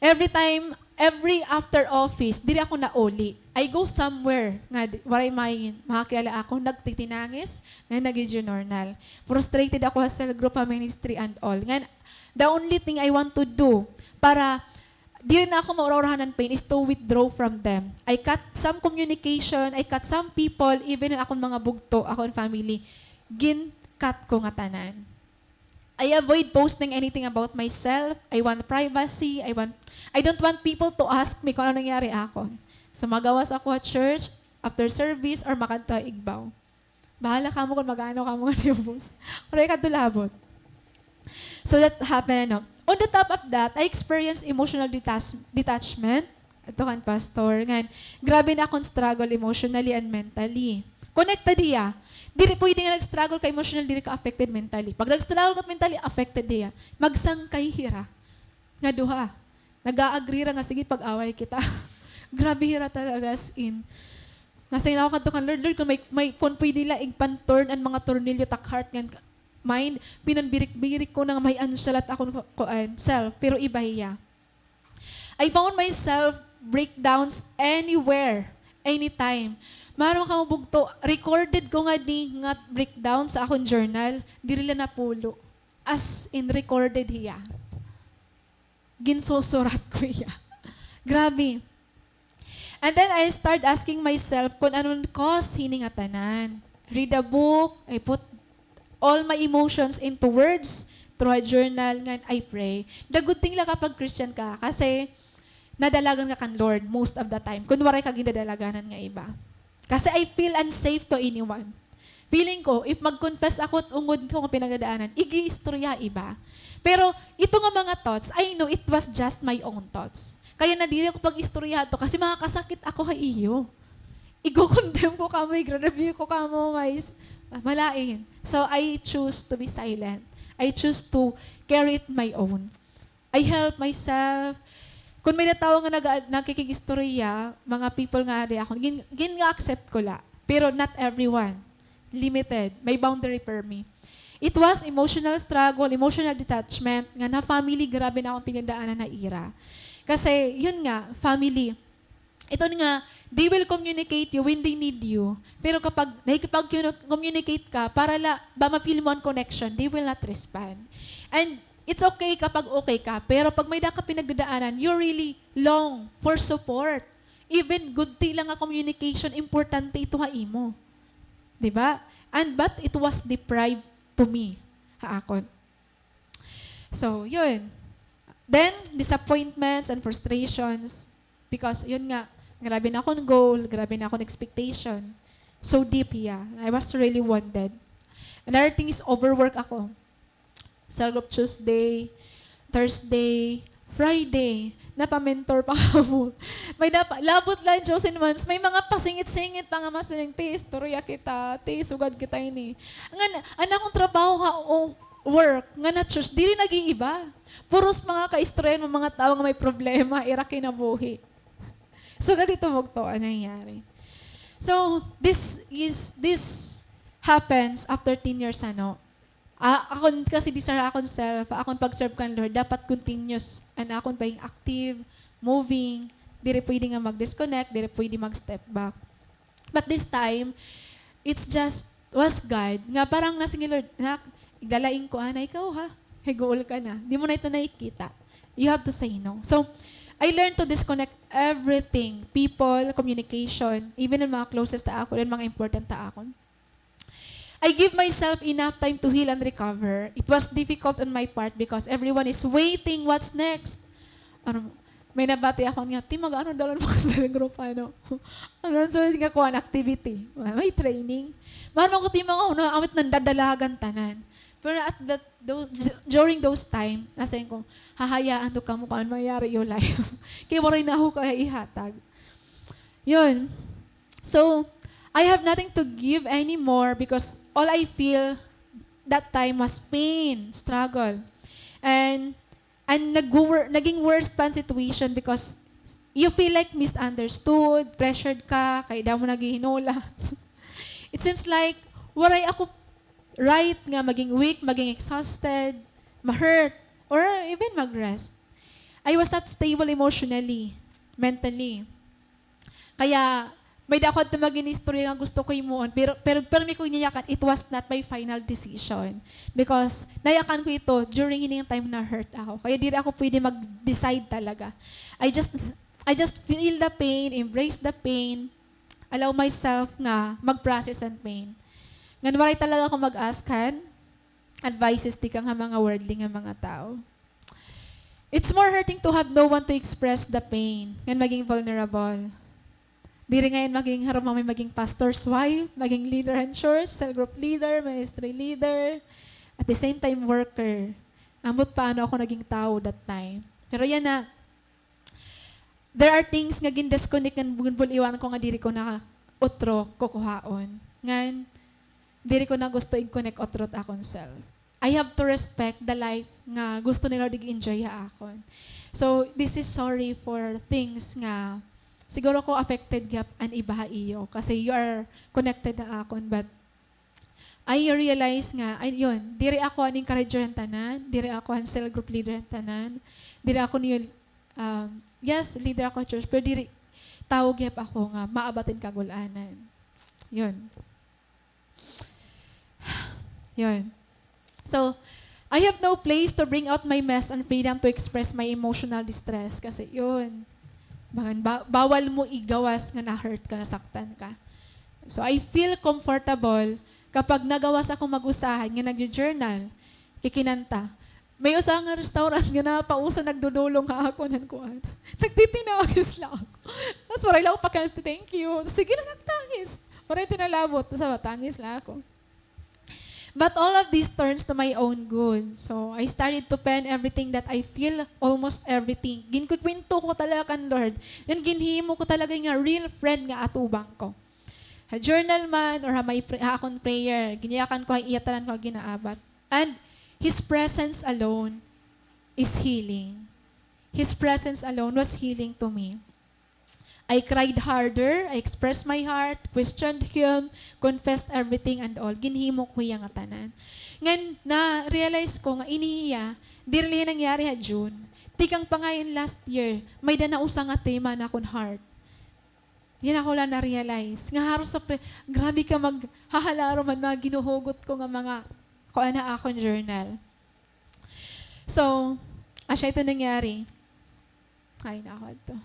Every after office, dili ako nauli. I go somewhere nga waray may makakilala ako, nagtitinangis, nga nag-journal. Frustrated ako sa group of ministry and all. Nga, the only thing I want to do para di rin ako mauraurahan ng pain is to withdraw from them. I cut some communication, I cut some people, even in akong mga bugto, akong family, cut ko nga tanan. I avoid posting anything about myself. I want privacy. I don't want people to ask me kung ano nangyari ako. So magawas ako at church, after service, or makanta igbaw. Bahala ka mo kung mag-ano ka mo nga niyubos. Kaya ka tulabot. So that happened. No? On the top of that, I experienced emotional detachment. Ito kan pastor. Ngayon, grabe na akong struggle emotionally and mentally. Connected iya. Dili pwede nga nag-struggle ka emotional, dili ka affected mentally. Pag nag-struggle ka mentally, affected diya. Magsangkay hira. Nga duha. Nag-a-agree ra nga, sige, pag-away kita. Grabe hira talaga as in. Nasa ako kanto kan Lord, kung pwede la, igpan-turn ang mga tornilyo, tak-heart, nga mind, pinanbirik-birik ko nang may ansyalat akong self, pero iba hiya. I found myself breakdowns anywhere, anytime. Marang ka mabugto, recorded ko nga nga breakdown sa akong journal, diri la napulo. As in recorded hiya. Ginsusurat ko hiya. Grabe. And then I start asking myself kung anong cause hiningatanan. Read a book, I put all my emotions into words through a journal, nga I pray. The good thing lang kapag Christian ka, kasi nadalagan ka kan Lord most of the time. Kunwari ka ginadalaganan nga iba. Kasi I feel unsafe to anyone. Feeling ko, if mag-confess ako at ungod ko kung pinagdadaanan, igi-istorya iba. Pero ito nga mga thoughts, I know it was just my own thoughts. Kaya nadiri ako pag-istorya to kasi makakasakit ako kay iyo. Igo-condemn ko kamo, i-review ko kamo, malain. So I choose to be silent. I choose to carry it my own. I help myself. Kung may natawa nga nakikigistorya, mga people nga ari ako, gin-accept ko la. Pero not everyone. Limited. May boundary per me. It was emotional struggle, emotional detachment, nga na family, grabe na akong pinagdaanan na ira. Kasi, yun nga, family, ito nga, they will communicate you when they need you. Pero kapag nakikipag-communicate ka, para ba ma-feel mo ang connection, they will not respond. And it's okay kapag okay ka, pero pag may ka pinagdadaanan, you really long for support. Even good lang nga communication, importante ito imo. Diba? But it was deprived to me, haakon. So, yun. Then, disappointments and frustrations, because yun nga, grabe na akong goal, grabe na akong expectation. So deep, yeah. I was really wounded. Another thing is overwork ako. Cell group Tuesday, Thursday, Friday, napamentor pa ako. May labot lang, chosen ones. May mga pasingit-singit pa nga masaling, te, istorya kita, te, sugad kita ini. Ang akong trabaho ka, work, nga na church, di rin nag-iiba. Puros mga ka-istrayan, mga tao nga may problema, ira kinabuhi. So, ganito mo ang nangyayari. So, this happens after 10 years, akon kasi disara akon self, akon pag-serve kan Lord, dapat continuous, and akon being active, moving, di rin pwede nga mag-disconnect, di rin pwede mag-step back. But this time, was God, nga parang nasing Lord, igdalain ko, ikaw ha, goal ka na, di mo na ito nakikita. You have to say no. So, I learned to disconnect everything, people, communication, even ang mga closest ta ako, and mga important ta ako. I give myself enough time to heal and recover. It was difficult on my part because everyone is waiting what's next. May nabati ako niya, mag-ano daw mo kasi sa group, so nga ko an activity. May training. Mano ko awit ng dadalagan tanan. Pero during those time, nasayin ko, hahayaan to ka mo kung mayari yung life. Kaya mo rin na ako kaya ihatag. Yun. So, I have nothing to give anymore because all I feel that time was pain, struggle. And naging worse pa ang situation because you feel like misunderstood, pressured ka, kaya daw mo naghihinola. It seems like, waray ako right nga maging weak, maging exhausted, ma-hurt, or even mag-rest. I was not stable emotionally, mentally. Kaya, may dakot na maging istorya nga gusto ko imuon, pero may ko niyakan, it was not my final decision. Because, nayakan ko ito during yung time na hurt ako. Kaya di ako pwede mag-decide talaga. I just feel the pain, embrace the pain, allow myself nga mag-process ang pain. Nga waray talaga ako mag-askan, advices di ka nga mga worldly nga mga tao. It's more hurting to have no one to express the pain, nga maging vulnerable. Di rin ngayon may maging pastor's wife, maging leader in church, cell group leader, ministry leader, at the same time worker. Amot paano ako naging tao that time. Pero yan na, there are things nga gindisconnect ng bunbul iwan ko nga diri ko na utro kukuhaon. Ngan, diri ko na gusto i-connect otrot akon self. I have to respect the life nga gusto ni Lord i-enjoy akon. So, this is sorry for things nga siguro ko affected gap an ibaha iyo kasi you are connected na akon, but I realize nga, diri ako an encourager ng tanan, diri ako an cell group leader ng tanan, diri ako niyo, leader ako church, pero diri tao gap ako nga maabatin kagulanan. Yun. So, I have no place to bring out my mess and freedom to express my emotional distress. Kasi bawal mo igawas nga na-hurt ka, nasaktan ka. So, I feel comfortable kapag nagawas ako mag-usahan, nga nag-journal, kikinanta. May usahan nga restaurant, nga napausa, nagdudulong ka ako ng kuhan. Nagtitinagis lang ako. Tapos maray lang ako thank you. Sige na, nagtangis. Maray tinalabot. Tapos tangis lang ako. But all of this turns to my own good. So, I started to pen everything that I feel, almost everything. Ginkukwento ko talaga kan Lord. Yan ginhimo ko talaga nga real friend nga atubang ko. Ha journal man or akong prayer, giniyakan ko, iyatanan ko ginaabat. And His presence alone is healing. His presence alone was healing to me. I cried harder, I expressed my heart, questioned Him, confessed everything and all. Ginhimo ko yung atanan. Ngan, na-realize ko nga inihiya, di rin nangyari June. Tikang pa ngayon last year, may danausa nga tema na akong heart. Yan ako lang na-realize. Nga haros grabe ka maghahalaro man, mga ginuhugot ko nga mga kuan na akong journal. So, asya ito nangyari. Ay, nakakad to.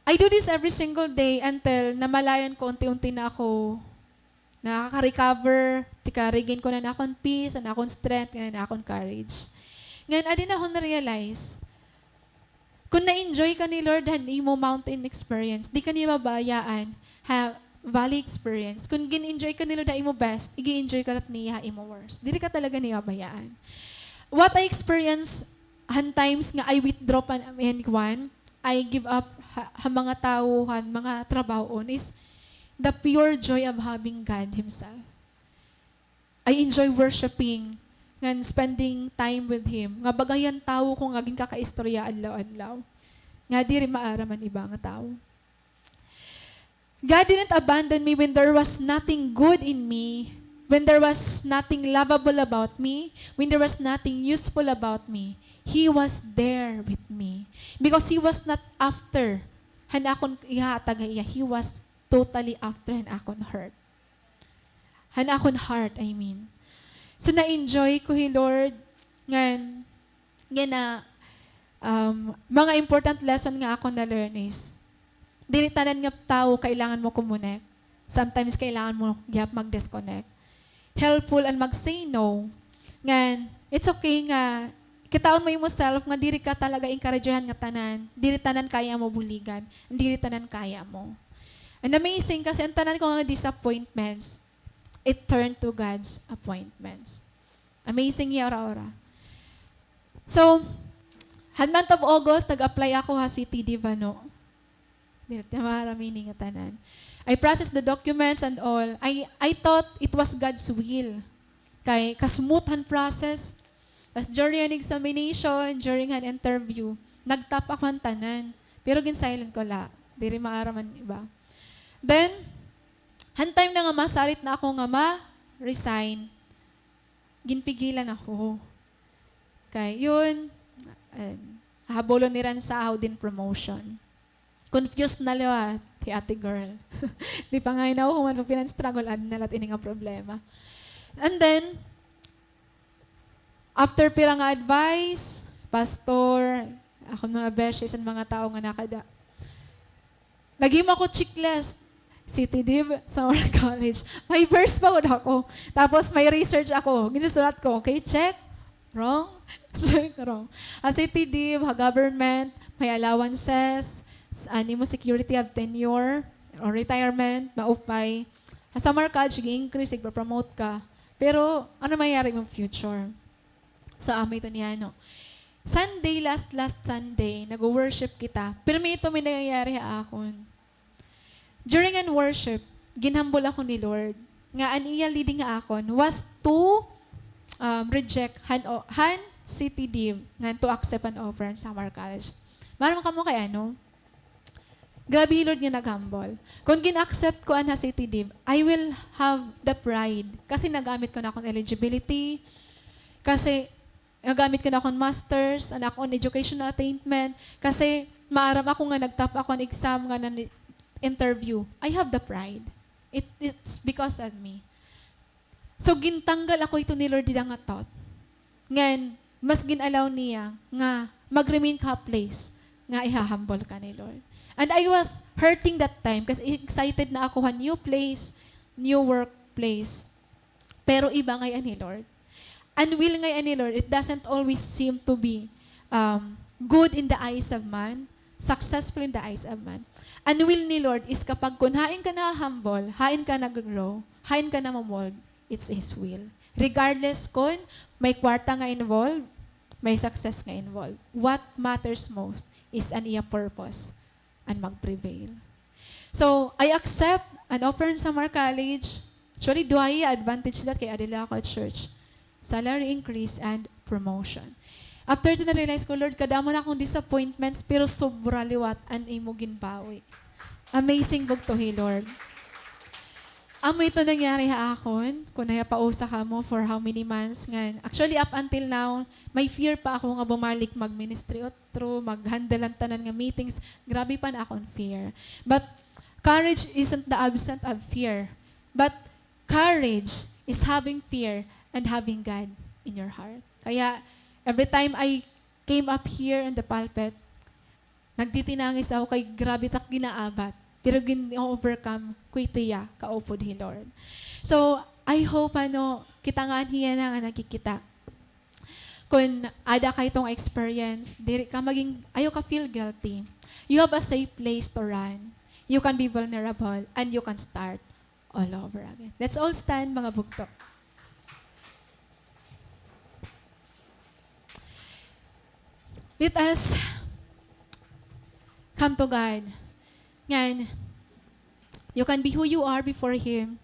I do this every single day until namalayan ko unti-unti na ako nakaka-recover, regain ko na akong peace, na akong strength, na akong courage. Ngayon, adin ako na-realize, kung na-enjoy ka ni Lord imo mountain experience, di ka niya mabayaan, valley experience. Kung gin-enjoy ka ni Lord imo best, i-enjoy ka rat niya imo worst. Di ka talaga niya mabayaan. What I experience, times nga I withdraw pa one, I give up mga tauhan, mga trabahoon is the pure joy of having God Himself. I enjoy worshiping ngan spending time with Him. Nga bagayan tao kung ngaging kakaistorya adlaw-adlaw. Nga di rin maaraman iba nga tao. God didn't abandon me when there was nothing good in me, when there was nothing lovable about me, when there was nothing useful about me. He was there with me. Because He was not after han akon ihatag iya. He was totally after han akon heart. Han akon heart, I mean. So na-enjoy ko He, Lord, ngan na mga important lesson nga ako na-learn is, dili tanan nga tao kailangan mo kumonek. Sometimes kailangan mo gyap mag-disconnect. Helpful and mag-say no. Ngan, it's okay nga, kitaon mo yung self nga diri ka talaga encouragehan nga tanan. Diri tanan kaya mo buligan. Diri tanan kaya mo. And amazing kasi ang tanan ko nga disappointments, it turned to God's appointments. Amazing yung ora-ora. So, month of August, nag-apply ako ha City Divano. Dito marami nga tanan. I processed the documents and all. I thought it was God's will. Kay kasmooth process. As during an examination, during an interview, nagtap ako ang tanan. Pero gin-silent ko la. Diri maaraman iba. Then, time na nga masarit na ako nga ma-resign. Ginpigilan ako. Kay yun, habolon ni ran sa din promotion. Confused na liwa, ti ate girl. Di pa nga inaw kung ano pinan-struggle na lahat ini nga problema. And then, after pira nga advice, pastor, akong mga beshes and mga tao nga nakada. Naging ako checklist. City Div, Summer College. May verse pa ako. Tapos may research ako. Ginusulat ko, okay, check. Wrong. Check, wrong. At City Div, government, may allowances, animo security of tenure, or retirement, maupay. Sa Summer College, i-increase, i-promote ka. Pero, ano mayayari mong future? So, amoy ito niya, no? Sunday, last Sunday, nag-worship kita. Pero may ito may nangyayari akon. During an worship, ginhambol ako ni Lord. Nga aniya leading nga akon was to reject han City Div nga to accept an offer in Summer College. Maram ka mo kay ano? Grabe Lord nga naghambol. Kung gin-accept ko an City Div, I will have the pride. Kasi nagamit ko na akong eligibility. Kasi nagamit ko na akong masters, and akong educational attainment. Kasi maaram ako nga nagtap ako ang exam nga na interview. I have the pride. It's because of me. So gintanggal ako ito ni Lord nga thought. Ngan, mas ginalaw niya nga mag-remain ka place nga ihahambol ka ni Lord. And I was hurting that time kasi excited na ako new place, new workplace. Pero iba ngayon ni Lord. And will ngayon ni Lord, it doesn't always seem to be good in the eyes of man, successful in the eyes of man. And will ni Lord is kapag kung hain ka na humble, hain ka na grow, hain ka na mamold, it's His will. Regardless kung may kwarta nga involved, may success nga involved. What matters most is an iya purpose and mag-prevail. So, I accept an offer in Summer College. Actually, duhay advantage that kay Adela ako at church. Salary increase and promotion. After ito na-realize ko, Lord, kadamo na akong disappointments, pero sobra liwat ang imo ginbawi. Amazing bugtohi, Lord. Amo ito nangyari akon, kung nayapausa ka mo for how many months nga. Actually, up until now, may fear pa ako nga bumalik mag-ministry otro, mag-handle ang tanan nga meetings. Grabe pa na akong fear. But courage isn't the absence of fear. But courage is having fear and having God in your heart. Kaya, every time I came up here in the pulpit, nagtitinangis ako kay grabe tak ginaabat. Pero gin-overcome ko itiya, kaupod Hi Lord. So, I hope kita nga hiya na nga nakikita. Kung ada ka itong experience, diri ka maging, ayaw ka feel guilty. You have a safe place to run. You can be vulnerable and you can start all over again. Let's all stand, mga bugtok. Let us come to God. Ngayon, you can be who you are before Him.